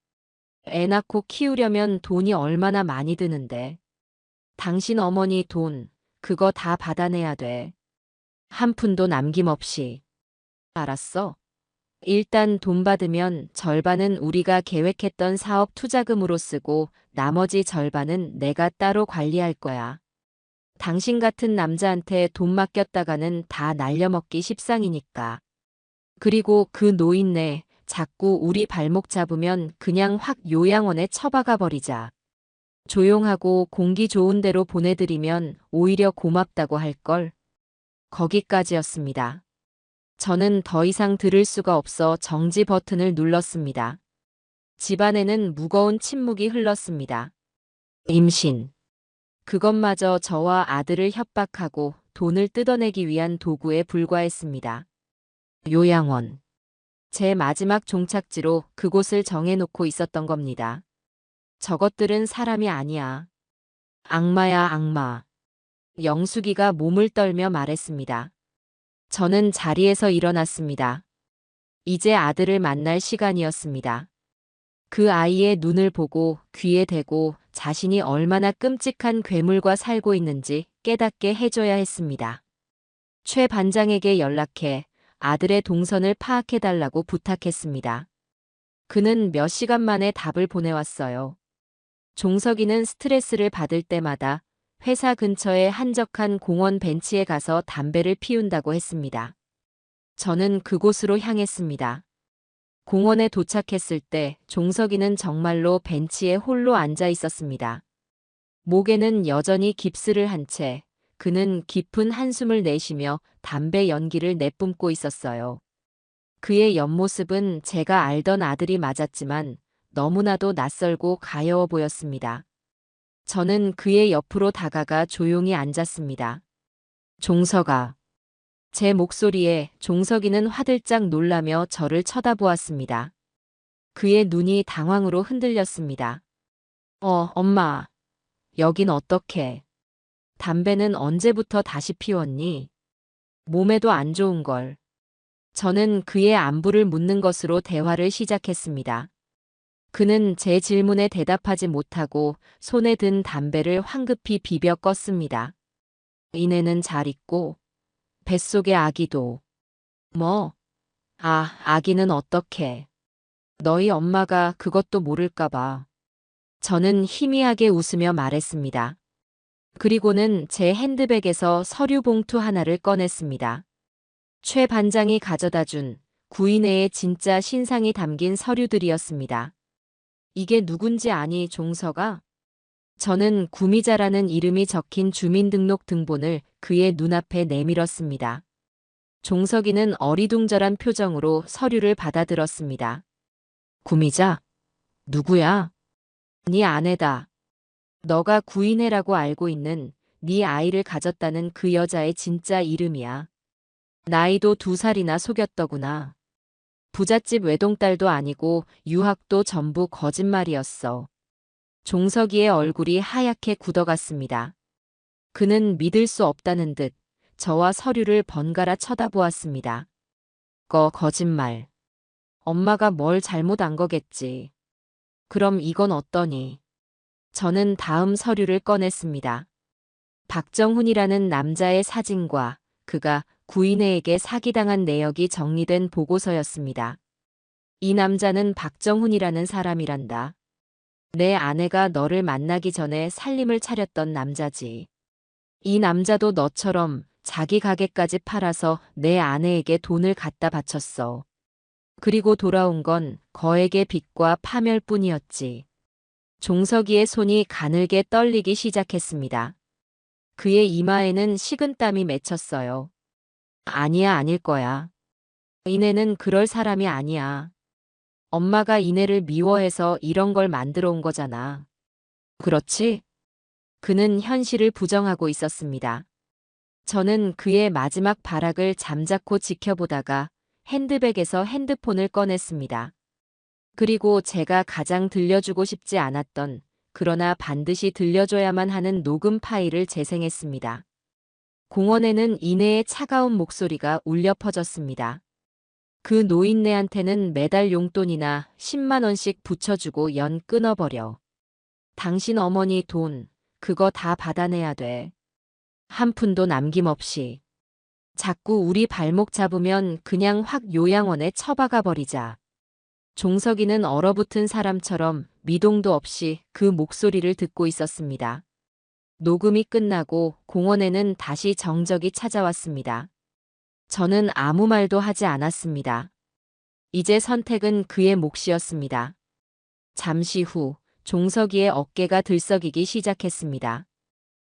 애 낳고 키우려면 돈이 얼마나 많이 드는데. 당신 어머니 돈, 그거 다 받아내야 돼. 한 푼도 남김없이. 알았어? 일단 돈 받으면 절반은 우리가 계획했던 사업 투자금으로 쓰고 나머지 절반은 내가 따로 관리할 거야. 당신 같은 남자한테 돈 맡겼다가는 다 날려먹기 십상이니까. 그리고 그 노인네 자꾸 우리 발목 잡으면 그냥 확 요양원에 처박아 버리자. 조용하고 공기 좋은 데로 보내드리면 오히려 고맙다고 할걸. 거기까지였습니다. 저는 더 이상 들을 수가 없어 정지 버튼을 눌렀습니다. 집안에는 무거운 침묵이 흘렀습니다. 임신. 그것마저 저와 아들을 협박하고 돈을 뜯어내기 위한 도구에 불과했습니다. 요양원. 제 마지막 종착지로 그곳을 정해놓고 있었던 겁니다. 저것들은 사람이 아니야. 악마야, 악마. 영숙이가 몸을 떨며 말했습니다. 저는 자리에서 일어났습니다. 이제 아들을 만날 시간이었습니다. 그 아이의 눈을 보고 귀에 대고 자신이 얼마나 끔찍한 괴물과 살고 있는지 깨닫게 해줘야 했습니다. 최 반장에게 연락해 아들의 동선을 파악해달라고 부탁했습니다. 그는 몇 시간 만에 답을 보내왔어요. 종석이는 스트레스를 받을 때마다 회사 근처의 한적한 공원 벤치에 가서 담배를 피운다고 했습니다. 저는 그곳으로 향했습니다. 공원에 도착했을 때 종석이는 정말로 벤치에 홀로 앉아 있었습니다. 목에는 여전히 깁스를 한 채 그는 깊은 한숨을 내쉬며 담배 연기를 내뿜고 있었어요. 그의 옆모습은 제가 알던 아들이 맞았지만 너무나도 낯설고 가여워 보였습니다. 저는 그의 옆으로 다가가 조용히 앉았습니다. 종석아. 제 목소리에 종석이는 화들짝 놀라며 저를 쳐다보았습니다. 그의 눈이 당황으로 흔들렸습니다. 엄마. 여긴 어떡해. 담배는 언제부터 다시 피웠니? 몸에도 안 좋은 걸. 저는 그의 안부를 묻는 것으로 대화를 시작했습니다. 그는 제 질문에 대답하지 못하고 손에 든 담배를 황급히 비벼 껐습니다. 이내는 잘 있고 뱃속의 아기도. 뭐? 아기는 어떻게? 너희 엄마가 그것도 모를까 봐. 저는 희미하게 웃으며 말했습니다. 그리고는 제 핸드백에서 서류 봉투 하나를 꺼냈습니다. 최 반장이 가져다 준 구인회의 진짜 신상이 담긴 서류들이었습니다. 이게 누군지 아니, 종서가? 저는 구미자라는 이름이 적힌 주민등록 등본을 그의 눈앞에 내밀었습니다. 종석이는 어리둥절한 표정으로 서류를 받아들었습니다. 구미자? 누구야? 네 아내다. 너가 구인혜라고 알고 있는 네 아이를 가졌다는 그 여자의 진짜 이름이야. 나이도 2살이나 속였더구나. 부잣집 외동딸도 아니고 유학도 전부 거짓말이었어. 종석이의 얼굴이 하얗게 굳어갔습니다. 그는 믿을 수 없다는 듯 저와 서류를 번갈아 쳐다보았습니다. 거짓말. 엄마가 뭘 잘못 안 거겠지. 그럼 이건 어떠니? 저는 다음 서류를 꺼냈습니다. 박정훈이라는 남자의 사진과 그가 구인혜에게 사기당한 내역이 정리된 보고서였습니다. 이 남자는 박정훈이라는 사람이란다. 내 아내가 너를 만나기 전에 살림을 차렸던 남자지. 이 남자도 너처럼 자기 가게까지 팔아서 내 아내에게 돈을 갖다 바쳤어. 그리고 돌아온 건 거액의 빚과 파멸뿐이었지. 종석이의 손이 가늘게 떨리기 시작했습니다. 그의 이마에는 식은땀이 맺혔어요. 아니야, 아닐 거야. 이내는 그럴 사람이 아니야. 엄마가 이내를 미워해서 이런 걸 만들어 온 거잖아. 그렇지? 그는 현실을 부정하고 있었습니다. 저는 그의 마지막 발악을 잠자코 지켜보다가 핸드백에서 핸드폰을 꺼냈습니다. 그리고 제가 가장 들려주고 싶지 않았던, 그러나 반드시 들려줘야만 하는 녹음 파일을 재생했습니다. 공원에는 이내의 차가운 목소리가 울려 퍼졌습니다. 그 노인네한테는 매달 용돈이나 10만 원씩 붙여주고 연 끊어버려. 당신 어머니 돈, 그거 다 받아내야 돼. 한 푼도 남김없이. 자꾸 우리 발목 잡으면 그냥 확 요양원에 처박아 버리자. 종석이는 얼어붙은 사람처럼 미동도 없이 그 목소리를 듣고 있었습니다. 녹음이 끝나고 공원에는 다시 정적이 찾아왔습니다. 저는 아무 말도 하지 않았습니다. 이제 선택은 그의 몫이었습니다. 잠시 후 종석이의 어깨가 들썩이기 시작했습니다.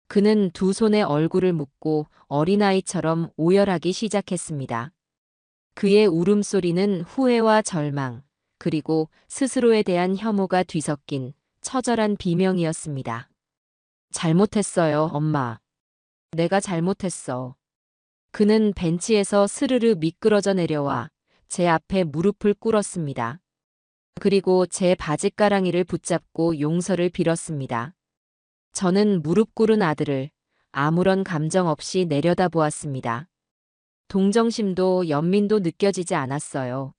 그는 두 손에 얼굴을 묶고 어린아이처럼 오열하기 시작했습니다. 그의 울음소리는 후회와 절망, 그리고 스스로에 대한 혐오가 뒤섞인 처절한 비명이었습니다. 잘못했어요, 엄마. 내가 잘못했어. 그는 벤치에서 스르르 미끄러져 내려와 제 앞에 무릎을 꿇었습니다. 그리고 제 바짓가랑이를 붙잡고 용서를 빌었습니다. 저는 무릎 꿇은 아들을 아무런 감정 없이 내려다보았습니다. 동정심도 연민도 느껴지지 않았어요.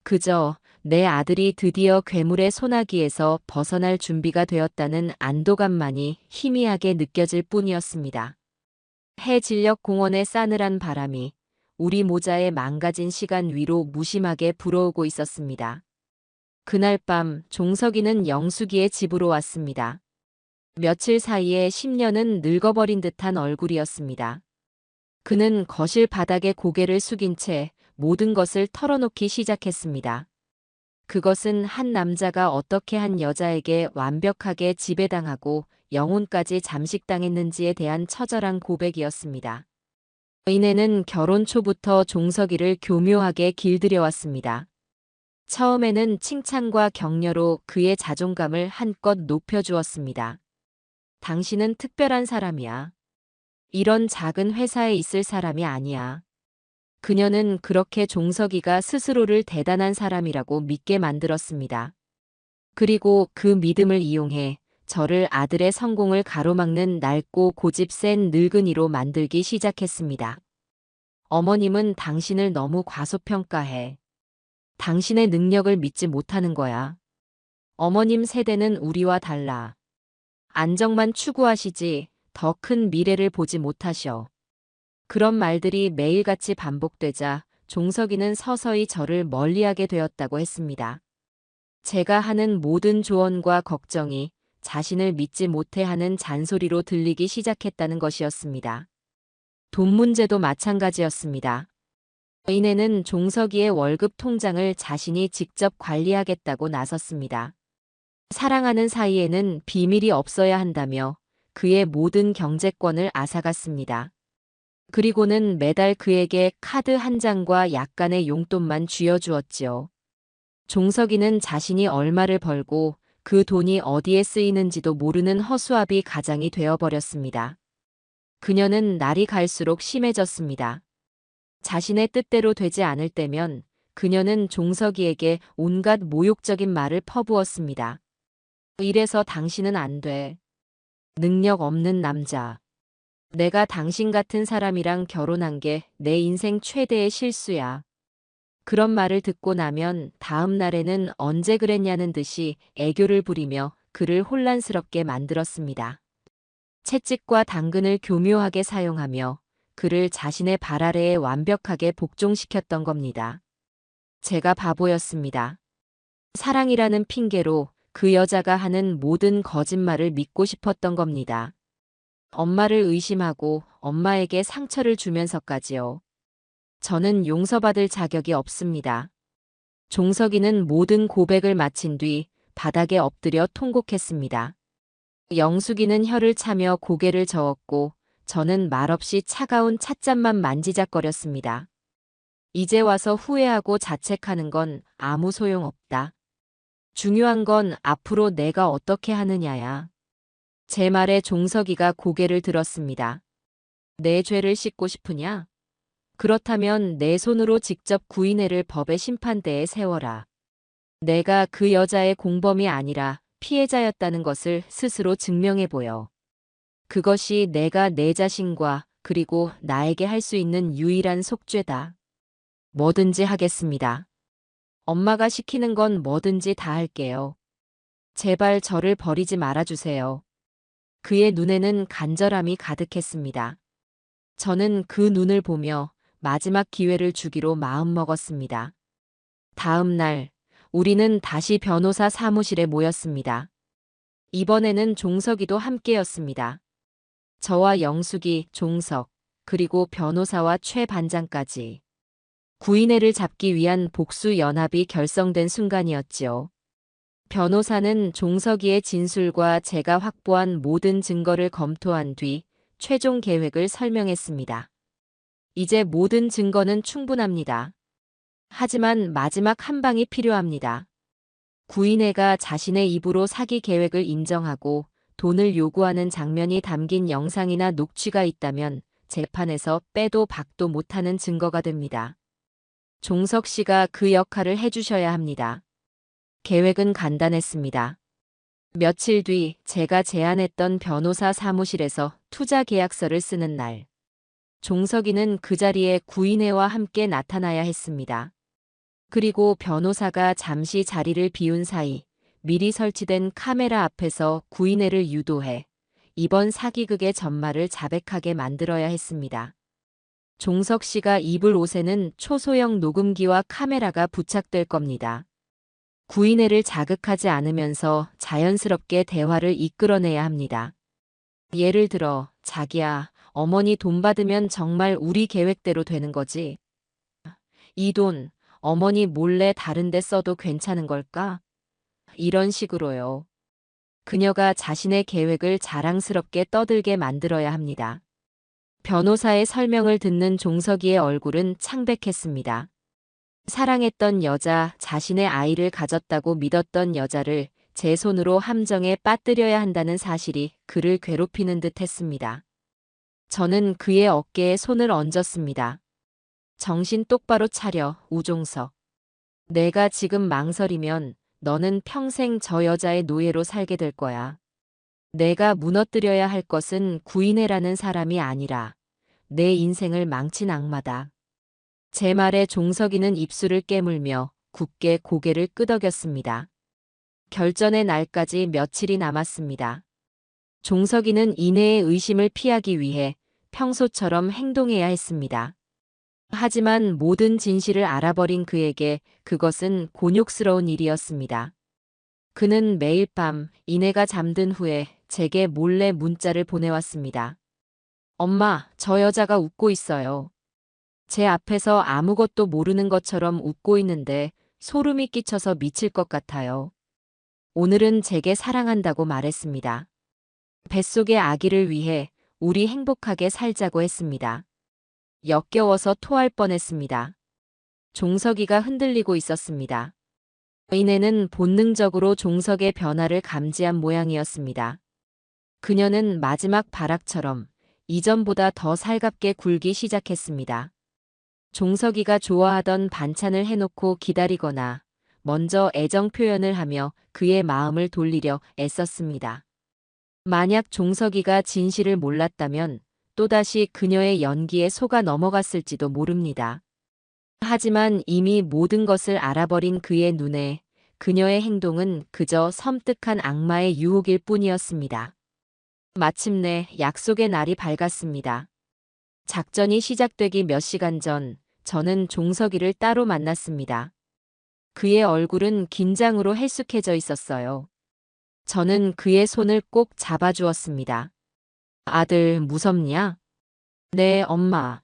그저 내 아들이 드디어 괴물의 소나기에서 벗어날 준비가 되었다는 안도감만이 희미하게 느껴질 뿐이었습니다. 해질녘 공원의 싸늘한 바람이 우리 모자의 망가진 시간 위로 무심하게 불어오고 있었습니다. 그날 밤 종석이는 영숙이의 집으로 왔습니다. 며칠 사이에 10년은 늙어버린 듯한 얼굴이었습니다. 그는 거실 바닥에 고개를 숙인 채 모든 것을 털어놓기 시작했습니다. 그것은 한 남자가 어떻게 한 여자에게 완벽하게 지배당하고 영혼까지 잠식당했는지에 대한 처절한 고백이었습니다. 이내는 결혼 초부터 종석이를 교묘하게 길들여왔습니다. 처음에는 칭찬과 격려로 그의 자존감을 한껏 높여주었습니다. 당신은 특별한 사람이야. 이런 작은 회사에 있을 사람이 아니야. 그녀는 그렇게 종석이가 스스로를 대단한 사람이라고 믿게 만들었습니다. 그리고 그 믿음을 이용해 저를 아들의 성공을 가로막는 낡고 고집 센 늙은이로 만들기 시작했습니다. 어머님은 당신을 너무 과소평가해. 당신의 능력을 믿지 못하는 거야. 어머님 세대는 우리와 달라. 안정만 추구하시지 더 큰 미래를 보지 못하셔. 그런 말들이 매일같이 반복되자 종석이는 서서히 저를 멀리하게 되었다고 했습니다. 제가 하는 모든 조언과 걱정이 자신을 믿지 못해 하는 잔소리로 들리기 시작했다는 것이었습니다. 돈 문제도 마찬가지였습니다. 이내는 종석이의 월급 통장을 자신이 직접 관리하겠다고 나섰습니다. 사랑하는 사이에는 비밀이 없어야 한다며 그의 모든 경제권을 앗아갔습니다. 그리고는 매달 그에게 카드 한 장과 약간의 용돈만 쥐어주었지요. 종석이는 자신이 얼마를 벌고 그 돈이 어디에 쓰이는지도 모르는 허수아비 가장이 되어버렸습니다. 그녀는 날이 갈수록 심해졌습니다. 자신의 뜻대로 되지 않을 때면 그녀는 종석이에게 온갖 모욕적인 말을 퍼부었습니다. 이래서 당신은 안 돼. 능력 없는 남자. 내가 당신 같은 사람이랑 결혼한 게 내 인생 최대의 실수야. 그런 말을 듣고 나면 다음 날에는 언제 그랬냐는 듯이 애교를 부리며 그를 혼란스럽게 만들었습니다. 채찍과 당근을 교묘하게 사용하며 그를 자신의 발 아래에 완벽하게 복종시켰던 겁니다. 제가 바보였습니다. 사랑이라는 핑계로 그 여자가 하는 모든 거짓말을 믿고 싶었던 겁니다. 엄마를 의심하고 엄마에게 상처를 주면서까지요. 저는 용서받을 자격이 없습니다. 종석이는 모든 고백을 마친 뒤 바닥에 엎드려 통곡했습니다. 영숙이는 혀를 차며 고개를 저었고 저는 말없이 차가운 찻잔만 만지작거렸습니다. 이제 와서 후회하고 자책하는 건 아무 소용없다. 중요한 건 앞으로 내가 어떻게 하느냐야. 제 말에 종석이가 고개를 들었습니다. 내 죄를 씻고 싶으냐? 그렇다면 내 손으로 직접 구인회를 법의 심판대에 세워라. 내가 그 여자의 공범이 아니라 피해자였다는 것을 스스로 증명해 보여. 그것이 내가 내 자신과 그리고 나에게 할 수 있는 유일한 속죄다. 뭐든지 하겠습니다. 엄마가 시키는 건 뭐든지 다 할게요. 제발 저를 버리지 말아주세요. 그의 눈에는 간절함이 가득했습니다. 저는 그 눈을 보며 마지막 기회를 주기로 마음먹었습니다. 다음 날, 우리는 다시 변호사 사무실에 모였습니다. 이번에는 종석이도 함께였습니다. 저와 영숙이, 종석, 그리고 변호사와 최 반장까지. 구인회를 잡기 위한 복수 연합이 결성된 순간이었지요. 변호사는 종석이의 진술과 제가 확보한 모든 증거를 검토한 뒤 최종 계획을 설명했습니다. 이제 모든 증거는 충분합니다. 하지만 마지막 한 방이 필요합니다. 구인회가 자신의 입으로 사기 계획을 인정하고 돈을 요구하는 장면이 담긴 영상이나 녹취가 있다면 재판에서 빼도 박도 못하는 증거가 됩니다. 종석 씨가 그 역할을 해주셔야 합니다. 계획은 간단했습니다. 며칠 뒤 제가 제안했던 변호사 사무실에서 투자 계약서를 쓰는 날. 종석이는 그 자리에 구인회와 함께 나타나야 했습니다. 그리고 변호사가 잠시 자리를 비운 사이 미리 설치된 카메라 앞에서 구인회를 유도해 이번 사기극의 전말을 자백하게 만들어야 했습니다. 종석 씨가 입을 옷에는 초소형 녹음기와 카메라가 부착될 겁니다. 구인회를 자극하지 않으면서 자연스럽게 대화를 이끌어내야 합니다. 예를 들어, 자기야, 어머니 돈 받으면 정말 우리 계획대로 되는 거지? 이 돈, 어머니 몰래 다른 데 써도 괜찮은 걸까? 이런 식으로요. 그녀가 자신의 계획을 자랑스럽게 떠들게 만들어야 합니다. 변호사의 설명을 듣는 종석이의 얼굴은 창백했습니다. 사랑했던 여자, 자신의 아이를 가졌다고 믿었던 여자를 제 손으로 함정에 빠뜨려야 한다는 사실이 그를 괴롭히는 듯 했습니다. 저는 그의 어깨에 손을 얹었습니다. 정신 똑바로 차려, 우종석. 내가 지금 망설이면 너는 평생 저 여자의 노예로 살게 될 거야. 내가 무너뜨려야 할 것은 구인회라는 사람이 아니라 내 인생을 망친 악마다. 제 말에 종석이는 입술을 깨물며 굳게 고개를 끄덕였습니다. 결전의 날까지 며칠이 남았습니다. 종석이는 이내의 의심을 피하기 위해 평소처럼 행동해야 했습니다. 하지만 모든 진실을 알아버린 그에게 그것은 곤욕스러운 일이었습니다. 그는 매일 밤 이내가 잠든 후에 제게 몰래 문자를 보내왔습니다. 엄마, 저 여자가 웃고 있어요. 제 앞에서 아무것도 모르는 것처럼 웃고 있는데 소름이 끼쳐서 미칠 것 같아요. 오늘은 제게 사랑한다고 말했습니다. 뱃속의 아기를 위해 우리 행복하게 살자고 했습니다. 역겨워서 토할 뻔했습니다. 종석이가 흔들리고 있었습니다. 이내는 본능적으로 종석의 변화를 감지한 모양이었습니다. 그녀는 마지막 발악처럼 이전보다 더 살갑게 굴기 시작했습니다. 종석이가 좋아하던 반찬을 해놓고 기다리거나 먼저 애정 표현을 하며 그의 마음을 돌리려 애썼습니다. 만약 종석이가 진실을 몰랐다면 또다시 그녀의 연기에 속아 넘어갔을지도 모릅니다. 하지만 이미 모든 것을 알아버린 그의 눈에 그녀의 행동은 그저 섬뜩한 악마의 유혹일 뿐이었습니다. 마침내 약속의 날이 밝았습니다. 작전이 시작되기 몇 시간 전 저는 종석이를 따로 만났습니다. 그의 얼굴은 긴장으로 헬쑥해져 있었어요. 저는 그의 손을 꼭 잡아주었습니다. 아들, 무섭냐? 네, 엄마.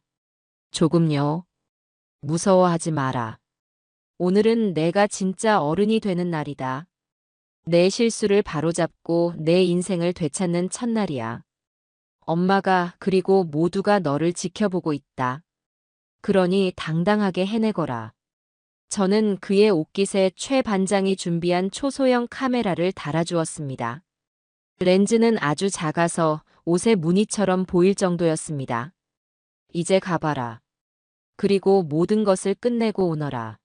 조금요. 무서워하지 마라. 오늘은 내가 진짜 어른이 되는 날이다. 내 실수를 바로잡고 내 인생을 되찾는 첫날이야. 엄마가 그리고 모두가 너를 지켜보고 있다. 그러니 당당하게 해내거라. 저는 그의 옷깃에 최 반장이 준비한 초소형 카메라를 달아주었습니다. 렌즈는 아주 작아서 옷의 무늬처럼 보일 정도였습니다. 이제 가봐라. 그리고 모든 것을 끝내고 오너라.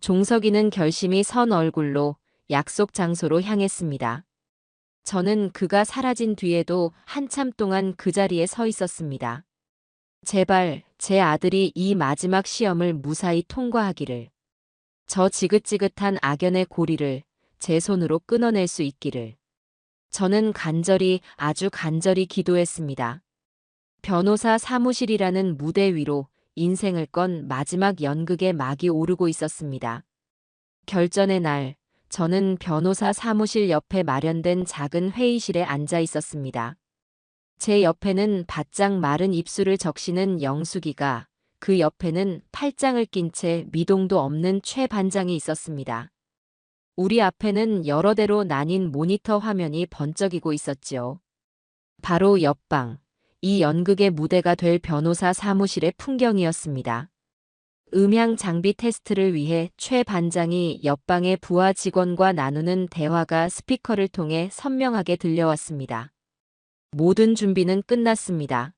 종석이는 결심이 선 얼굴로 약속 장소로 향했습니다. 저는 그가 사라진 뒤에도 한참 동안 그 자리에 서 있었습니다. 제발 제 아들이 이 마지막 시험을 무사히 통과하기를. 저 지긋지긋한 악연의 고리를 제 손으로 끊어낼 수 있기를. 저는 간절히 아주 간절히 기도했습니다. 변호사 사무실이라는 무대 위로 인생을 건 마지막 연극의 막이 오르고 있었습니다. 결전의 날, 저는 변호사 사무실 옆에 마련된 작은 회의실에 앉아 있었습니다. 제 옆에는 바짝 마른 입술을 적시는 영숙이가, 그 옆에는 팔짱을 낀 채 미동도 없는 최 반장이 있었습니다. 우리 앞에는 여러 대로 나뉜 모니터 화면이 번쩍이고 있었지요. 바로 옆방, 이 연극의 무대가 될 변호사 사무실의 풍경이었습니다. 음향 장비 테스트를 위해 최 반장이 옆방의 부하 직원과 나누는 대화가 스피커를 통해 선명하게 들려왔습니다. 모든 준비는 끝났습니다.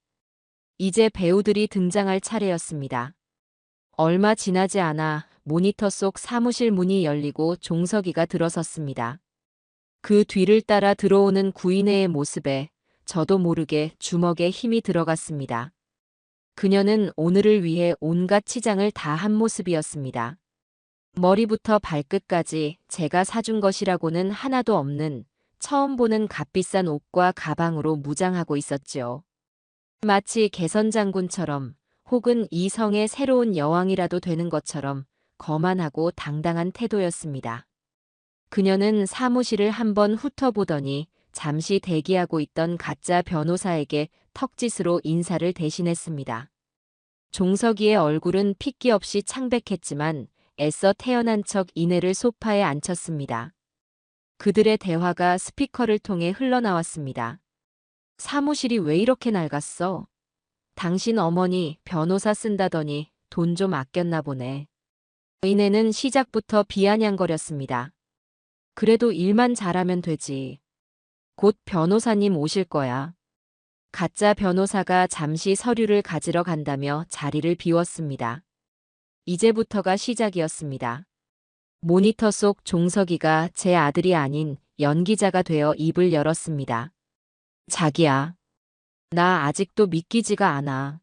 이제 배우들이 등장할 차례였습니다. 얼마 지나지 않아 모니터 속 사무실 문이 열리고 종석이가 들어섰습니다. 그 뒤를 따라 들어오는 구인회의 모습에 저도 모르게 주먹에 힘이 들어갔습니다. 그녀는 오늘을 위해 온갖 치장을 다한 모습이었습니다. 머리부터 발끝까지 제가 사준 것이라고는 하나도 없는 처음 보는 값비싼 옷과 가방으로 무장하고 있었지요. 마치 개선장군처럼 혹은 이 성의 새로운 여왕이라도 되는 것처럼 거만하고 당당한 태도였습니다. 그녀는 사무실을 한번 훑어보더니 잠시 대기하고 있던 가짜 변호사에게 턱짓으로 인사를 대신했습니다. 종석이의 얼굴은 핏기 없이 창백했지만 애써 태어난 척 이내를 소파에 앉혔습니다. 그들의 대화가 스피커를 통해 흘러나왔습니다. 사무실이 왜 이렇게 낡았어? 당신 어머니 변호사 쓴다더니 돈 좀 아꼈나 보네. 이내는 시작부터 비아냥거렸습니다. 그래도 일만 잘하면 되지. 곧 변호사님 오실 거야. 가짜 변호사가 잠시 서류를 가지러 간다며 자리를 비웠습니다. 이제부터가 시작이었습니다. 모니터 속 종석이가 제 아들이 아닌 연기자가 되어 입을 열었습니다. 자기야, 나 아직도 믿기지가 않아.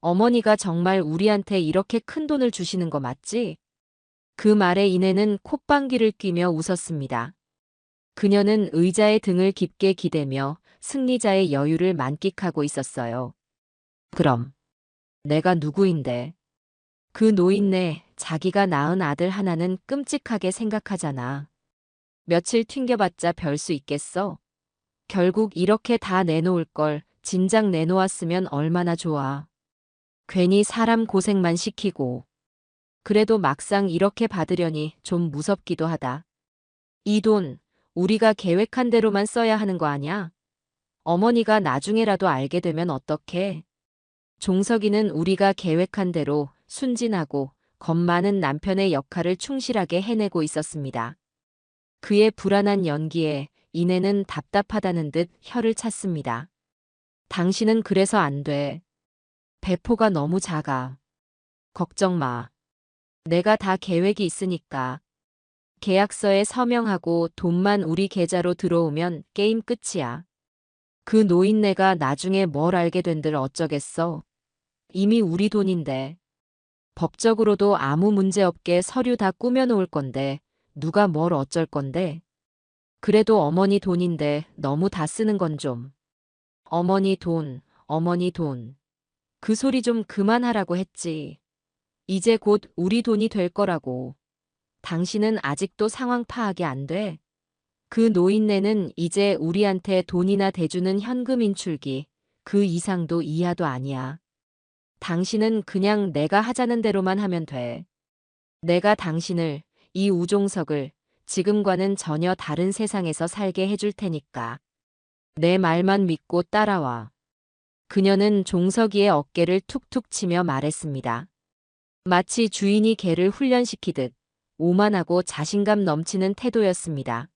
어머니가 정말 우리한테 이렇게 큰 돈을 주시는 거 맞지? 그 말에 이내는 콧방귀를 뀌며 웃었습니다. 그녀는 의자에 등을 깊게 기대며 승리자의 여유를 만끽하고 있었어요. 그럼 내가 누구인데? 그 노인네 자기가 낳은 아들 하나는 끔찍하게 생각하잖아. 며칠 튕겨봤자 별 수 있겠어? 결국 이렇게 다 내놓을 걸 진작 내놓았으면 얼마나 좋아. 괜히 사람 고생만 시키고. 그래도 막상 이렇게 받으려니 좀 무섭기도 하다. 이 돈 우리가 계획한 대로만 써야 하는 거 아냐? 어머니가 나중에라도 알게 되면 어떡해? 종석이는 우리가 계획한 대로 순진하고 겁 많은 남편의 역할을 충실하게 해내고 있었습니다. 그의 불안한 연기에 이내는 답답하다는 듯 혀를 찼습니다. 당신은 그래서 안 돼. 배포가 너무 작아. 걱정 마. 내가 다 계획이 있으니까. 계약서에 서명하고 돈만 우리 계좌로 들어오면 게임 끝이야. 그 노인네가 나중에 뭘 알게 된들 어쩌겠어. 이미 우리 돈인데. 법적으로도 아무 문제 없게 서류 다 꾸며놓을 건데 누가 뭘 어쩔 건데. 그래도 어머니 돈인데 너무 다 쓰는 건 좀. 어머니 돈, 어머니 돈. 그 소리 좀 그만하라고 했지. 이제 곧 우리 돈이 될 거라고. 당신은 아직도 상황 파악이 안 돼. 그 노인네는 이제 우리한테 돈이나 대주는 현금 인출기, 그 이상도 이하도 아니야. 당신은 그냥 내가 하자는 대로만 하면 돼. 내가 당신을, 이 우종석을 지금과는 전혀 다른 세상에서 살게 해줄 테니까. 내 말만 믿고 따라와. 그녀는 종석이의 어깨를 툭툭 치며 말했습니다. 마치 주인이 개를 훈련시키듯 오만하고 자신감 넘치는 태도였습니다.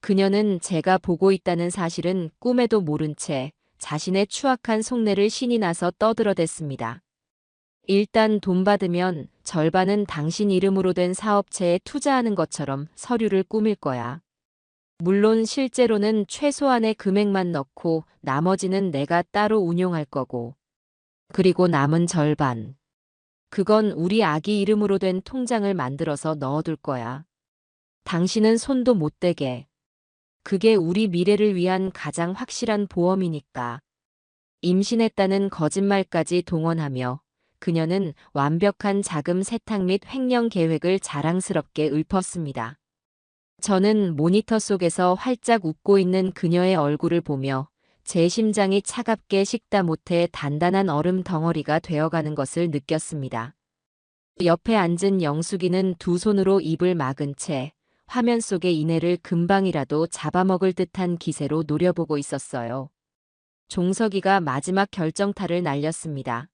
그녀는 제가 보고 있다는 사실은 꿈에도 모른 채 자신의 추악한 속내를 신이 나서 떠들어댔습니다. 일단 돈 받으면 절반은 당신 이름으로 된 사업체에 투자하는 것처럼 서류를 꾸밀 거야. 물론 실제로는 최소한의 금액만 넣고 나머지는 내가 따로 운용할 거고. 그리고 남은 절반. 그건 우리 아기 이름으로 된 통장을 만들어서 넣어둘 거야. 당신은 손도 못 대게. 그게 우리 미래를 위한 가장 확실한 보험이니까. 임신했다는 거짓말까지 동원하며 그녀는 완벽한 자금 세탁 및 횡령 계획을 자랑스럽게 읊었습니다. 저는 모니터 속에서 활짝 웃고 있는 그녀의 얼굴을 보며 제 심장이 차갑게 식다 못해 단단한 얼음 덩어리가 되어가는 것을 느꼈습니다. 옆에 앉은 영숙이는 두 손으로 입을 막은 채 화면 속의 이내를 금방이라도 잡아먹을 듯한 기세로 노려보고 있었어요. 종석이가 마지막 결정타를 날렸습니다.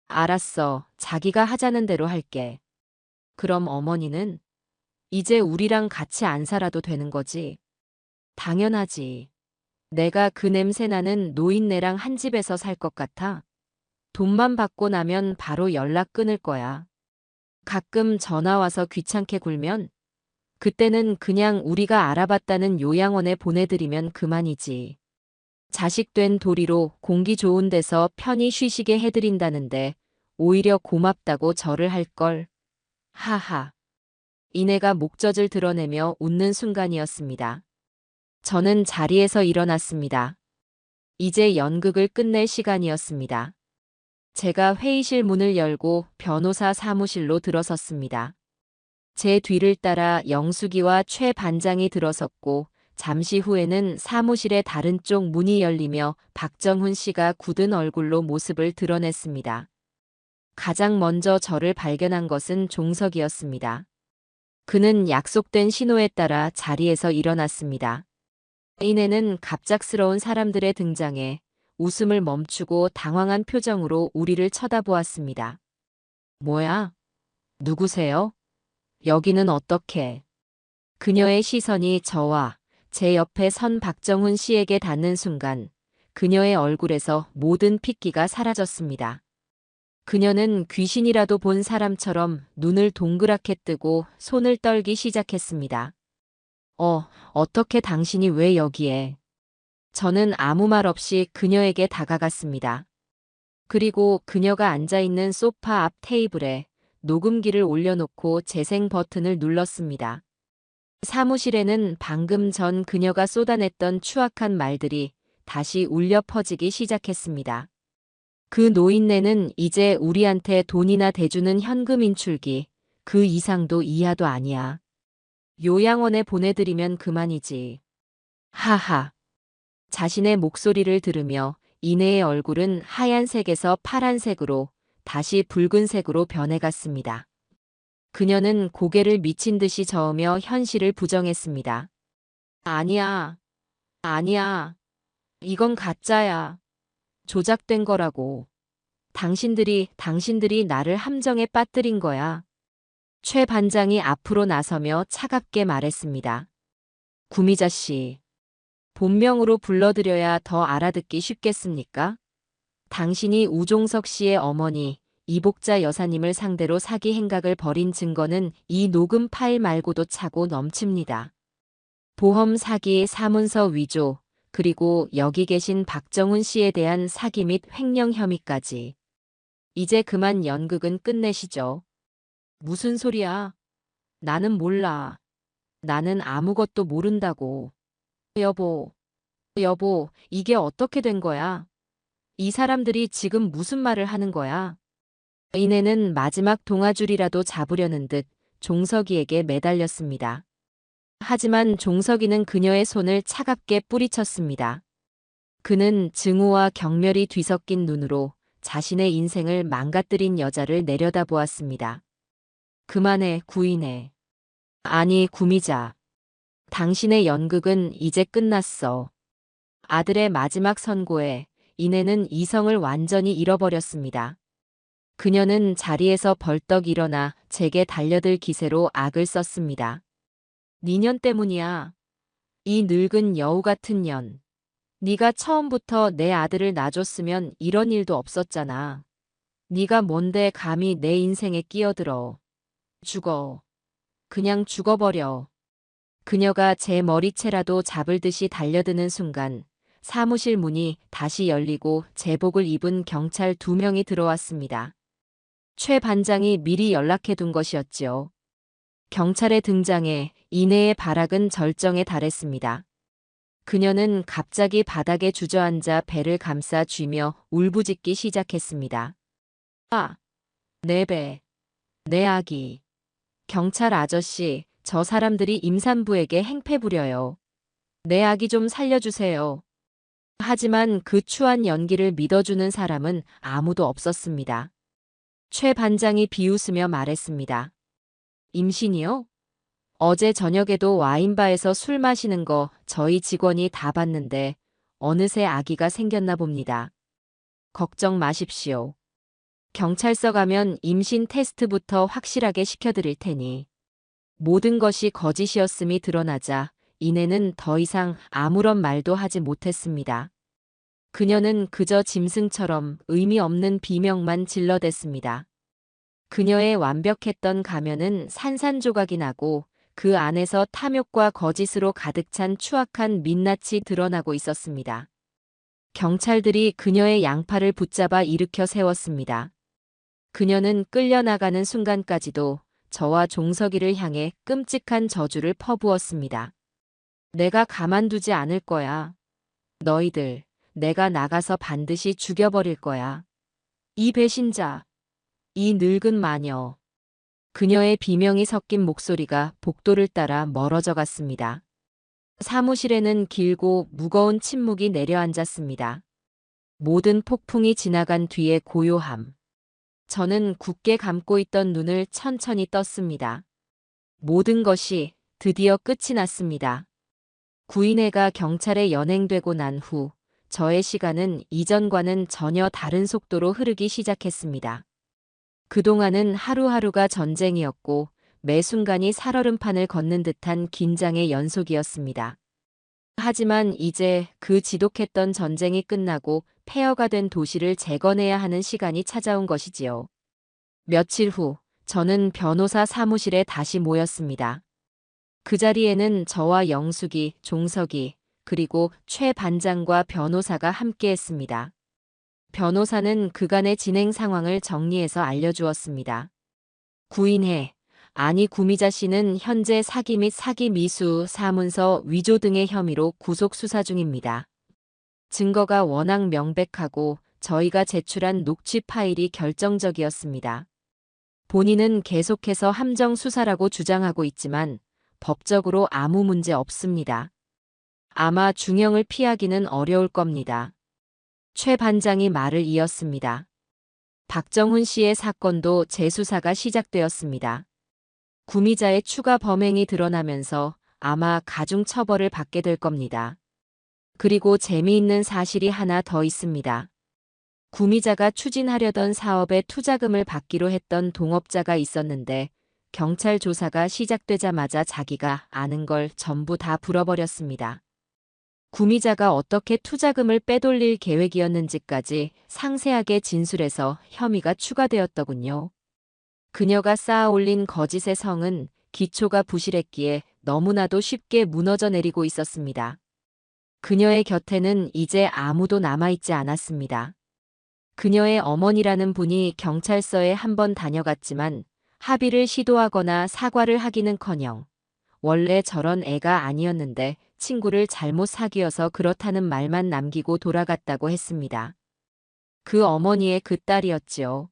알았어. 자기가 하자는 대로 할게. 그럼 어머니는? 이제 우리랑 같이 안 살아도 되는 거지? 당연하지. 내가 그 냄새나는 노인네랑 한 집에서 살 것 같아? 돈만 받고 나면 바로 연락 끊을 거야. 가끔 전화 와서 귀찮게 굴면 그때는 그냥 우리가 알아봤다는 요양원에 보내드리면 그만이지. 자식 된 도리로 공기 좋은 데서 편히 쉬시게 해드린다는데 오히려 고맙다고 절을 할걸. 하하. 이내가 목젖을 드러내며 웃는 순간이었습니다. 저는 자리에서 일어났습니다. 이제 연극을 끝낼 시간이었습니다. 제가 회의실 문을 열고 변호사 사무실로 들어섰습니다. 제 뒤를 따라 영숙이와 최 반장이 들어섰고 잠시 후에는 사무실의 다른 쪽 문이 열리며 박정훈 씨가 굳은 얼굴로 모습을 드러냈습니다. 가장 먼저 저를 발견한 것은 종석이었습니다. 그는 약속된 신호에 따라 자리에서 일어났습니다. 이내는 갑작스러운 사람들의 등장에 웃음을 멈추고 당황한 표정으로 우리를 쳐다보았습니다. 뭐야? 누구세요? 여기는 어떻게? 그녀의 시선이 저와 제 옆에 선 박정훈 씨에게 닿는 순간 그녀의 얼굴에서 모든 핏기가 사라졌습니다. 그녀는 귀신이라도 본 사람처럼 눈을 동그랗게 뜨고 손을 떨기 시작했습니다. 어떻게 당신이 왜 여기에? 저는 아무 말 없이 그녀에게 다가갔습니다. 그리고 그녀가 앉아있는 소파 앞 테이블에 녹음기를 올려놓고 재생 버튼을 눌렀습니다. 사무실에는 방금 전 그녀가 쏟아냈던 추악한 말들이 다시 울려 퍼지기 시작했습니다. 그 노인네는 이제 우리한테 돈이나 대주는 현금 인출기, 그 이상도 이하도 아니야. 요양원에 보내드리면 그만이지. 하하. 자신의 목소리를 들으며 이내의 얼굴은 하얀색에서 파란색으로 다시 붉은색으로 변해갔습니다. 그녀는 고개를 미친 듯이 저으며 현실을 부정했습니다. 아니야. 아니야. 이건 가짜야. 조작된 거라고. 당신들이 나를 함정에 빠뜨린 거야. 최 반장이 앞으로 나서며 차갑게 말했습니다. 구미자 씨. 본명으로 불러드려야 더 알아듣기 쉽겠습니까? 당신이 우종석 씨의 어머니 이복자 여사님을 상대로 사기 행각을 벌인 증거는 이 녹음 파일 말고도 차고 넘칩니다. 보험 사기, 사문서 위조, 그리고 여기 계신 박정훈 씨에 대한 사기 및 횡령 혐의까지. 이제 그만 연극은 끝내시죠. 무슨 소리야? 나는 몰라. 나는 아무것도 모른다고. 여보, 이게 어떻게 된 거야? 이 사람들이 지금 무슨 말을 하는 거야? 이내는 마지막 동아줄이라도 잡으려는 듯 종석이에게 매달렸습니다. 하지만 종석이는 그녀의 손을 차갑게 뿌리쳤습니다. 그는 증오와 경멸이 뒤섞인 눈으로 자신의 인생을 망가뜨린 여자를 내려다보았습니다. 그만해, 구인해. 아니, 구미자. 당신의 연극은 이제 끝났어. 아들의 마지막 선고에 이내는 이성을 완전히 잃어버렸습니다. 그녀는 자리에서 벌떡 일어나 제게 달려들 기세로 악을 썼습니다. 니년 때문이야. 이 늙은 여우 같은 년. 네가 처음부터 내 아들을 놔줬으면 이런 일도 없었잖아. 네가 뭔데 감히 내 인생에 끼어들어. 죽어. 그냥 죽어버려. 그녀가 제 머리채라도 잡을 듯이 달려드는 순간 사무실 문이 다시 열리고 제복을 입은 경찰 2명이 들어왔습니다. 최 반장이 미리 연락해둔 것이었지요. 경찰의 등장에 이내의 발악은 절정에 달했습니다. 그녀는 갑자기 바닥에 주저앉아 배를 감싸 쥐며 울부짖기 시작했습니다. 아, 내 배, 내 아기. 경찰 아저씨, 저 사람들이 임산부에게 행패 부려요. 내 아기 좀 살려주세요. 하지만 그 추한 연기를 믿어주는 사람은 아무도 없었습니다. 최 반장이 비웃으며 말했습니다. 임신이요? 어제 저녁에도 와인바에서 술 마시는 거 저희 직원이 다 봤는데 어느새 아기가 생겼나 봅니다. 걱정 마십시오. 경찰서 가면 임신 테스트부터 확실하게 시켜드릴 테니. 모든 것이 거짓이었음이 드러나자 이내는 더 이상 아무런 말도 하지 못했습니다. 그녀는 그저 짐승처럼 의미 없는 비명만 질러댔습니다. 그녀의 완벽했던 가면은 산산조각이 나고 그 안에서 탐욕과 거짓으로 가득 찬 추악한 민낯이 드러나고 있었습니다. 경찰들이 그녀의 양팔을 붙잡아 일으켜 세웠습니다. 그녀는 끌려나가는 순간까지도 저와 종석이를 향해 끔찍한 저주를 퍼부었습니다. 내가 가만두지 않을 거야. 너희들, 내가 나가서 반드시 죽여버릴 거야. 이 배신자, 이 늙은 마녀. 그녀의 비명이 섞인 목소리가 복도를 따라 멀어져 갔습니다. 사무실에는 길고 무거운 침묵이 내려앉았습니다. 모든 폭풍이 지나간 뒤의 고요함. 저는 굳게 감고 있던 눈을 천천히 떴습니다. 모든 것이 드디어 끝이 났습니다. 구인회가 경찰에 연행되고 난 후 저의 시간은 이전과는 전혀 다른 속도로 흐르기 시작했습니다. 그동안은 하루하루가 전쟁이었고 매 순간이 살얼음판을 걷는 듯한 긴장의 연속이었습니다. 하지만 이제 그 지독했던 전쟁이 끝나고 폐허가 된 도시를 재건해야 하는 시간이 찾아온 것이지요. 며칠 후 저는 변호사 사무실에 다시 모였습니다. 그 자리에는 저와 영숙이, 종석이, 그리고 최 반장과 변호사가 함께했습니다. 변호사는 그간의 진행 상황을 정리해서 알려주었습니다. 구인혜, 아니 구미자 씨는 현재 사기 및 사기 미수, 사문서 위조 등의 혐의로 구속 수사 중입니다. 증거가 워낙 명백하고 저희가 제출한 녹취 파일이 결정적이었습니다. 본인은 계속해서 함정 수사라고 주장하고 있지만 법적으로 아무 문제 없습니다. 아마 중형을 피하기는 어려울 겁니다. 최 반장이 말을 이었습니다. 박정훈 씨의 사건도 재수사가 시작되었습니다. 구미자의 추가 범행이 드러나면서 아마 가중 처벌을 받게 될 겁니다. 그리고 재미있는 사실이 하나 더 있습니다. 구미자가 추진하려던 사업에 투자금을 받기로 했던 동업자가 있었는데 경찰 조사가 시작되자마자 자기가 아는 걸 전부 다 불어버렸습니다. 구미자가 어떻게 투자금을 빼돌릴 계획이었는지까지 상세하게 진술해서 혐의가 추가되었더군요. 그녀가 쌓아올린 거짓의 성은 기초가 부실했기에 너무나도 쉽게 무너져 내리고 있었습니다. 그녀의 곁에는 이제 아무도 남아있지 않았습니다. 그녀의 어머니라는 분이 경찰서에 한번 다녀갔지만 합의를 시도하거나 사과를 하기는커녕 원래 저런 애가 아니었는데 친구를 잘못 사귀어서 그렇다는 말만 남기고 돌아갔다고 했습니다. 그 어머니의 그 딸이었지요.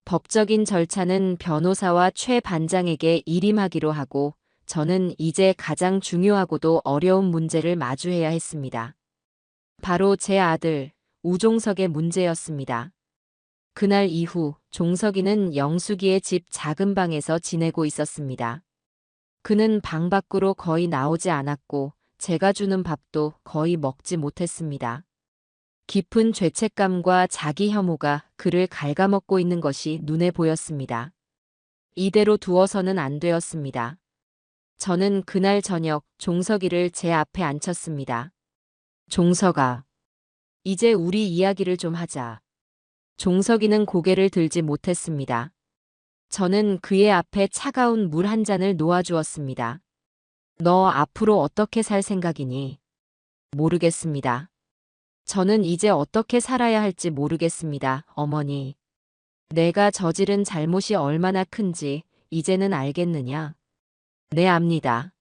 법적인 절차는 변호사와 최 반장에게 일임하기로 하고 저는 이제 가장 중요하고도 어려운 문제를 마주해야 했습니다. 바로 제 아들 우종석의 문제였습니다. 그날 이후 종석이는 영숙이의 집 작은 방에서 지내고 있었습니다. 그는 방 밖으로 거의 나오지 않았고 제가 주는 밥도 거의 먹지 못했습니다. 깊은 죄책감과 자기 혐오가 그를 갉아먹고 있는 것이 눈에 보였습니다. 이대로 두어서는 안 되었습니다. 저는 그날 저녁 종석이를 제 앞에 앉혔습니다. 종석아, 이제 우리 이야기를 좀 하자. 종석이는 고개를 들지 못했습니다. 저는 그의 앞에 차가운 물 한 잔을 놓아주었습니다. 너 앞으로 어떻게 살 생각이니? 모르겠습니다. 저는 이제 어떻게 살아야 할지 모르겠습니다, 어머니. 내가 저지른 잘못이 얼마나 큰지 이제는 알겠느냐? 네, 압니다.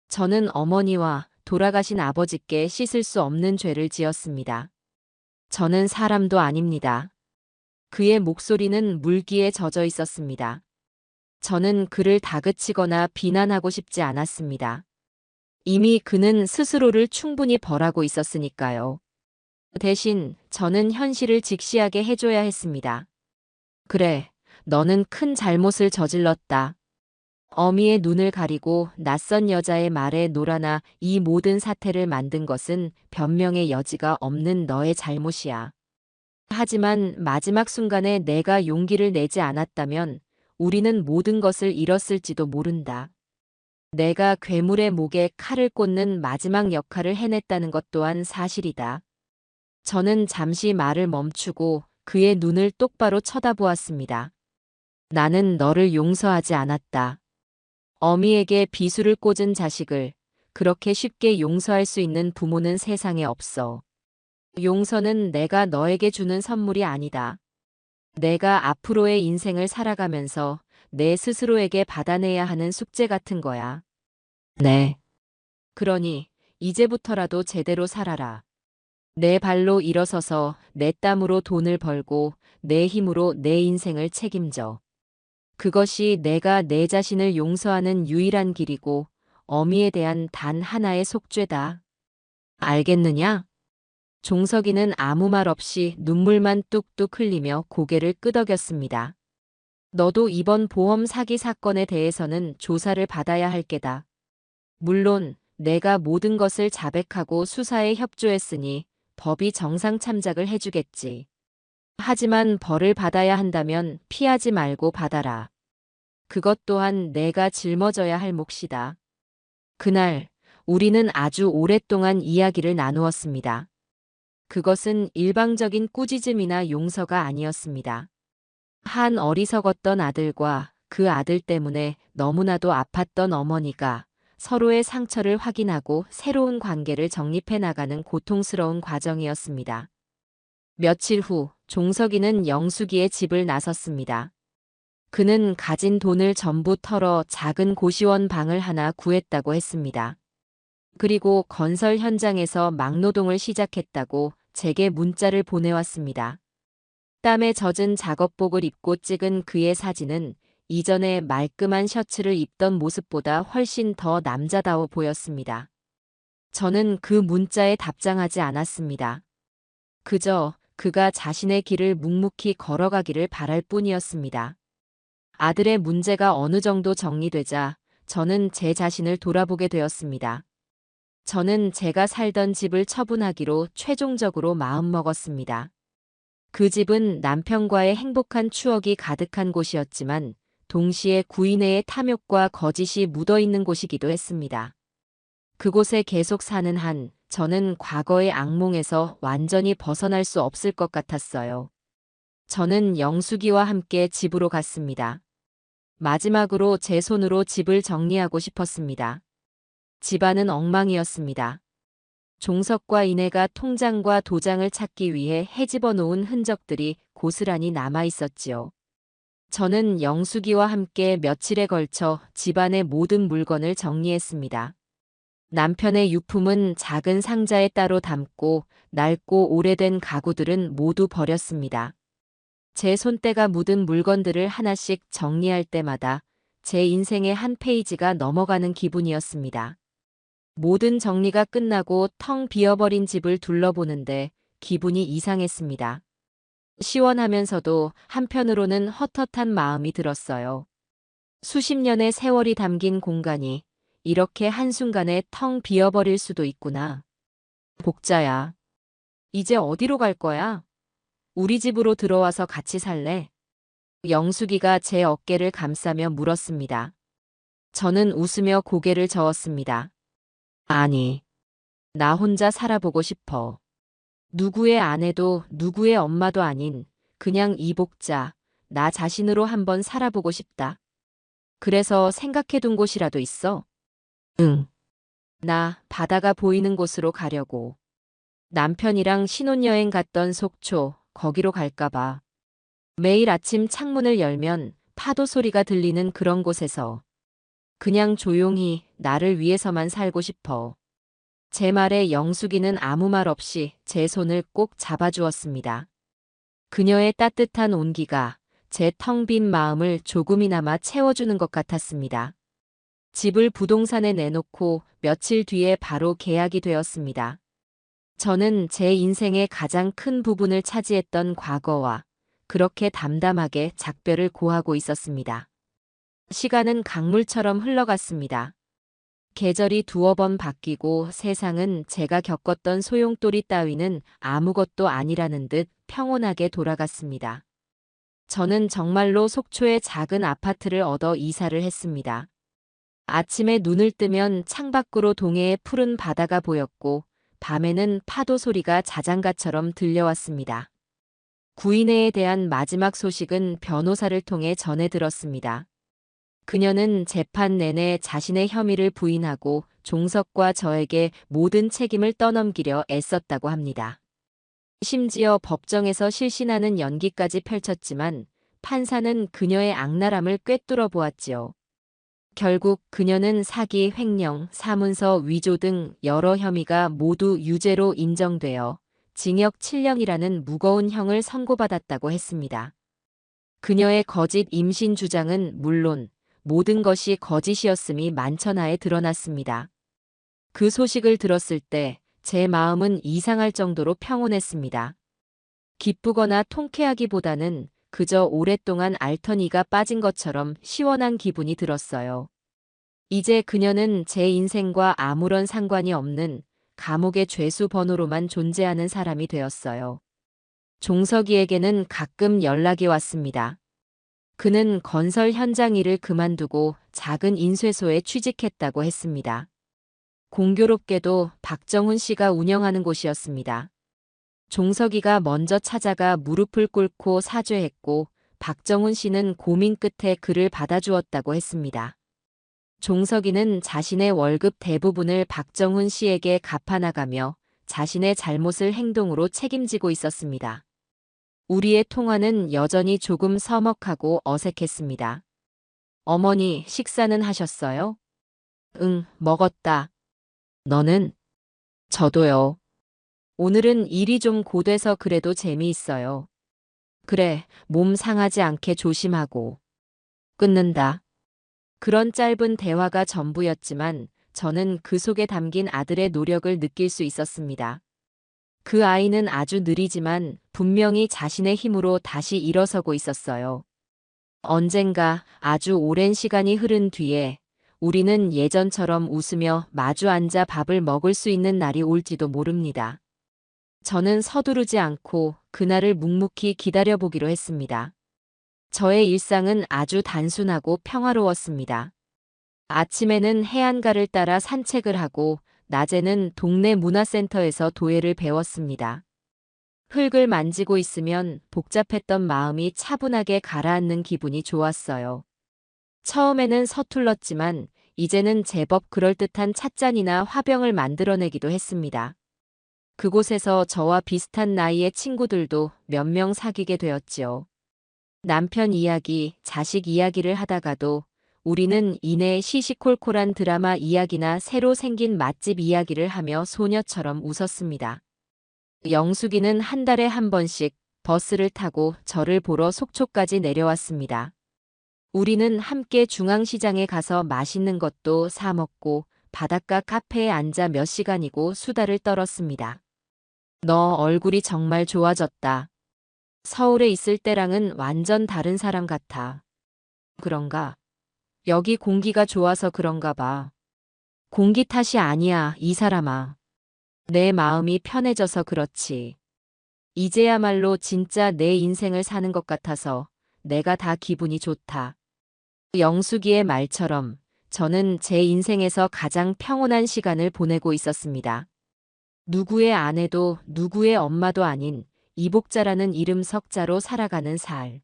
저는 어머니와 돌아가신 아버지께 씻을 수 없는 죄를 지었습니다. 저는 사람도 아닙니다. 그의 목소리는 물기에 젖어 있었습니다. 저는 그를 다그치거나 비난하고 싶지 않았습니다. 이미 그는 스스로를 충분히 벌하고 있었으니까요. 대신 저는 현실을 직시하게 해줘야 했습니다. 그래, 너는 큰 잘못을 저질렀다. 어미의 눈을 가리고 낯선 여자의 말에 놀아나 이 모든 사태를 만든 것은 변명의 여지가 없는 너의 잘못이야. 하지만 마지막 순간에 내가 용기를 내지 않았다면 우리는 모든 것을 잃었을지도 모른다. 내가 괴물의 목에 칼을 꽂는 마지막 역할을 해냈다는 것 또한 사실이다. 저는 잠시 말을 멈추고 그의 눈을 똑바로 쳐다보았습니다. 나는 너를 용서하지 않았다. 어미에게 비수를 꽂은 자식을 그렇게 쉽게 용서할 수 있는 부모는 세상에 없어. 용서는 내가 너에게 주는 선물이 아니다. 내가 앞으로의 인생을 살아가면서 내 스스로에게 받아내야 하는 숙제 같은 거야. 네. 그러니 이제부터라도 제대로 살아라. 내 발로 일어서서 내 땀으로 돈을 벌고 내 힘으로 내 인생을 책임져. 그것이 내가 내 자신을 용서하는 유일한 길이고 어미에 대한 단 하나의 속죄다. 알겠느냐? 종석이는 아무 말 없이 눈물만 뚝뚝 흘리며 고개를 끄덕였습니다. 너도 이번 보험 사기 사건에 대해서는 조사를 받아야 할 게다. 물론 내가 모든 것을 자백하고 수사에 협조했으니 법이 정상 참작을 해주겠지. 하지만 벌을 받아야 한다면 피하지 말고 받아라. 그것 또한 내가 짊어져야 할 몫이다. 그날 우리는 아주 오랫동안 이야기를 나누었습니다. 그것은 일방적인 꾸짖음이나 용서가 아니었습니다. 한 어리석었던 아들과 그 아들 때문에 너무나도 아팠던 어머니가 서로의 상처를 확인하고 새로운 관계를 정립해 나가는 고통스러운 과정이었습니다. 며칠 후 종석이는 영숙이의 집을 나섰습니다. 그는 가진 돈을 전부 털어 작은 고시원 방을 하나 구했다고 했습니다. 그리고 건설 현장에서 막노동을 시작했다고 제게 문자를 보내왔습니다. 땀에 젖은 작업복을 입고 찍은 그의 사진은 이전에 말끔한 셔츠를 입던 모습보다 훨씬 더 남자다워 보였습니다. 저는 그 문자에 답장하지 않았습니다. 그저 그가 자신의 길을 묵묵히 걸어가기를 바랄 뿐이었습니다. 아들의 문제가 어느 정도 정리되자 저는 제 자신을 돌아보게 되었습니다. 저는 제가 살던 집을 처분하기로 최종적으로 마음먹었습니다. 그 집은 남편과의 행복한 추억이 가득한 곳이었지만 동시에 구인회의 탐욕과 거짓이 묻어있는 곳이기도 했습니다. 그곳에 계속 사는 한 저는 과거의 악몽에서 완전히 벗어날 수 없을 것 같았어요. 저는 영숙이와 함께 집으로 갔습니다. 마지막으로 제 손으로 집을 정리하고 싶었습니다. 집안은 엉망이었습니다. 종석과 이내가 통장과 도장을 찾기 위해 헤집어 놓은 흔적들이 고스란히 남아 있었지요. 저는 영숙이와 함께 며칠에 걸쳐 집안의 모든 물건을 정리했습니다. 남편의 유품은 작은 상자에 따로 담고 낡고 오래된 가구들은 모두 버렸습니다. 제 손때가 묻은 물건들을 하나씩 정리할 때마다 제 인생의 한 페이지가 넘어가는 기분이었습니다. 모든 정리가 끝나고 텅 비어버린 집을 둘러보는데 기분이 이상했습니다. 시원하면서도 한편으로는 헛헛한 마음이 들었어요. 수십 년의 세월이 담긴 공간이 이렇게 한순간에 텅 비어버릴 수도 있구나. 복자야, 이제 어디로 갈 거야? 우리 집으로 들어와서 같이 살래? 영숙이가 제 어깨를 감싸며 물었습니다. 저는 웃으며 고개를 저었습니다. 아니, 나 혼자 살아보고 싶어. 누구의 아내도 누구의 엄마도 아닌 그냥 이복자, 나 자신으로 한번 살아보고 싶다. 그래서 생각해둔 곳이라도 있어? 응. 나 바다가 보이는 곳으로 가려고. 남편이랑 신혼여행 갔던 속초, 거기로 갈까봐. 매일 아침 창문을 열면 파도 소리가 들리는 그런 곳에서 그냥 조용히 나를 위해서만 살고 싶어. 제 말에 영숙이는 아무 말 없이 제 손을 꼭 잡아주었습니다. 그녀의 따뜻한 온기가 제 텅 빈 마음을 조금이나마 채워주는 것 같았습니다. 집을 부동산에 내놓고 며칠 뒤에 바로 계약이 되었습니다. 저는 제 인생의 가장 큰 부분을 차지했던 과거와 그렇게 담담하게 작별을 고하고 있었습니다. 시간은 강물처럼 흘러갔습니다. 계절이 두어 번 바뀌고 세상은 제가 겪었던 소용돌이 따위는 아무것도 아니라는 듯 평온하게 돌아갔습니다. 저는 정말로 속초의 작은 아파트를 얻어 이사를 했습니다. 아침에 눈을 뜨면 창밖으로 동해의 푸른 바다가 보였고 밤에는 파도 소리가 자장가처럼 들려왔습니다. 구인회에 대한 마지막 소식은 변호사를 통해 전해 들었습니다. 그녀는 재판 내내 자신의 혐의를 부인하고 종석과 저에게 모든 책임을 떠넘기려 애썼다고 합니다. 심지어 법정에서 실신하는 연기까지 펼쳤지만 판사는 그녀의 악랄함을 꿰뚫어 보았지요. 결국 그녀는 사기, 횡령, 사문서 위조 등 여러 혐의가 모두 유죄로 인정되어 징역 7년이라는 무거운 형을 선고받았다고 했습니다. 그녀의 거짓 임신 주장은 물론 모든 것이 거짓이었음이 만천하에 드러났습니다. 그 소식을 들었을 때 제 마음은 이상할 정도로 평온했습니다. 기쁘거나 통쾌하기보다는 그저 오랫동안 앓던 이가 빠진 것처럼 시원한 기분이 들었어요. 이제 그녀는 제 인생과 아무런 상관이 없는 감옥의 죄수 번호로만 존재하는 사람이 되었어요. 종석이에게는 가끔 연락이 왔습니다. 그는 건설 현장 일을 그만두고 작은 인쇄소에 취직했다고 했습니다. 공교롭게도 박정훈 씨가 운영하는 곳이었습니다. 종석이가 먼저 찾아가 무릎을 꿇고 사죄했고 박정훈 씨는 고민 끝에 그를 받아주었다고 했습니다. 종석이는 자신의 월급 대부분을 박정훈 씨에게 갚아나가며 자신의 잘못을 행동으로 책임지고 있었습니다. 우리의 통화는 여전히 조금 서먹하고 어색했습니다. 어머니, 식사는 하셨어요? 응, 먹었다. 너는? 저도요. 오늘은 일이 좀 고돼서 그래도 재미있어요. 그래, 몸 상하지 않게 조심하고. 끊는다. 그런 짧은 대화가 전부였지만 저는 그 속에 담긴 아들의 노력을 느낄 수 있었습니다. 그 아이는 아주 느리지만 분명히 자신의 힘으로 다시 일어서고 있었어요. 언젠가 아주 오랜 시간이 흐른 뒤에 우리는 예전처럼 웃으며 마주 앉아 밥을 먹을 수 있는 날이 올지도 모릅니다. 저는 서두르지 않고 그날을 묵묵히 기다려보기로 했습니다. 저의 일상은 아주 단순하고 평화로웠습니다. 아침에는 해안가를 따라 산책을 하고 낮에는 동네 문화센터에서 도예를 배웠습니다. 흙을 만지고 있으면 복잡했던 마음이 차분하게 가라앉는 기분이 좋았어요. 처음에는 서툴렀지만 이제는 제법 그럴듯한 찻잔이나 화병을 만들어내기도 했습니다. 그곳에서 저와 비슷한 나이의 친구들도 몇 명 사귀게 되었지요. 남편 이야기, 자식 이야기를 하다가도 우리는 이내 시시콜콜한 드라마 이야기나 새로 생긴 맛집 이야기를 하며 소녀처럼 웃었습니다. 영숙이는 한 달에 한 번씩 버스를 타고 저를 보러 속초까지 내려왔습니다. 우리는 함께 중앙시장에 가서 맛있는 것도 사 먹고 바닷가 카페에 앉아 몇 시간이고 수다를 떨었습니다. 너 얼굴이 정말 좋아졌다. 서울에 있을 때랑은 완전 다른 사람 같아. 그런가? 여기 공기가 좋아서 그런가 봐. 공기 탓이 아니야, 이 사람아. 내 마음이 편해져서 그렇지. 이제야말로 진짜 내 인생을 사는 것 같아서 내가 다 기분이 좋다. 영숙이의 말처럼 저는 제 인생에서 가장 평온한 시간을 보내고 있었습니다. 누구의 아내도 누구의 엄마도 아닌 이복자라는 이름 석자로 살아가는 살.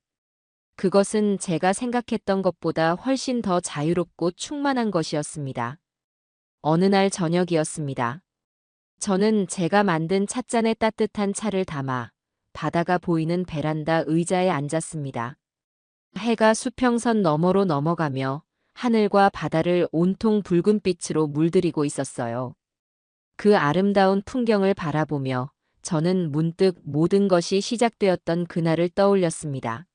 그것은 제가 생각했던 것보다 훨씬 더 자유롭고 충만한 것이었습니다. 어느 날 저녁이었습니다. 저는 제가 만든 찻잔에 따뜻한 차를 담아 바다가 보이는 베란다 의자에 앉았습니다. 해가 수평선 너머로 넘어가며 하늘과 바다를 온통 붉은빛으로 물들이고 있었어요. 그 아름다운 풍경을 바라보며 저는 문득 모든 것이 시작되었던 그날을 떠올렸습니다.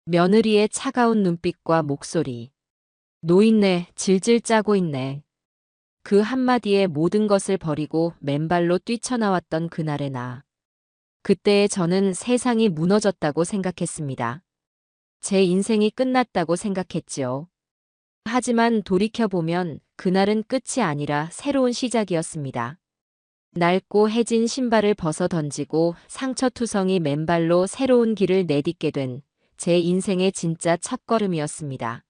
며느리의 차가운 눈빛과 목소리. 노인네, 질질 짜고 있네. 그 한마디에 모든 것을 버리고 맨발로 뛰쳐나왔던 그날의 나. 그때의 저는 세상이 무너졌다고 생각했습니다. 제 인생이 끝났다고 생각했지요. 하지만 돌이켜보면 그날은 끝이 아니라 새로운 시작이었습니다. 낡고 해진 신발을 벗어 던지고 상처투성이 맨발로 새로운 길을 내딛게 된 제 인생의 진짜 첫걸음이었습니다.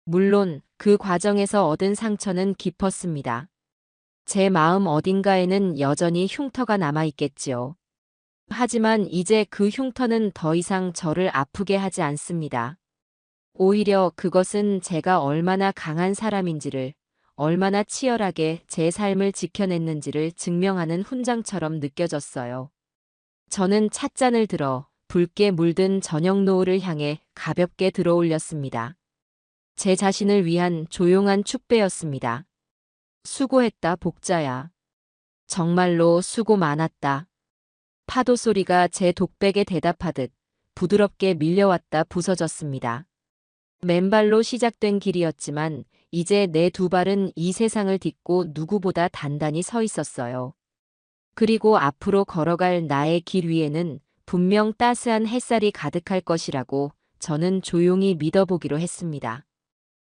물론 그 과정에서 얻은 상처는 깊었습니다. 제 마음 어딘가에는 여전히 흉터가 남아있겠지요. 하지만 이제 그 흉터는 더 이상 저를 아프게 하지 않습니다. 오히려 그것은 제가 얼마나 강한 사람인지를, 얼마나 치열하게 제 삶을 지켜냈는지를 증명하는 훈장처럼 느껴졌어요. 저는 찻잔을 들어 붉게 물든 저녁 노을을 향해 가볍게 들어올렸습니다. 제 자신을 위한 조용한 축배였습니다. 수고했다, 복자야. 정말로 수고 많았다. 파도 소리가 제 독백에 대답하듯 부드럽게 밀려왔다 부서졌습니다. 맨발로 시작된 길이었지만 이제 내 두 발은 이 세상을 딛고 누구보다 단단히 서 있었어요. 그리고 앞으로 걸어갈 나의 길 위에는 분명 따스한 햇살이 가득할 것이라고 저는 조용히 믿어보기로 했습니다.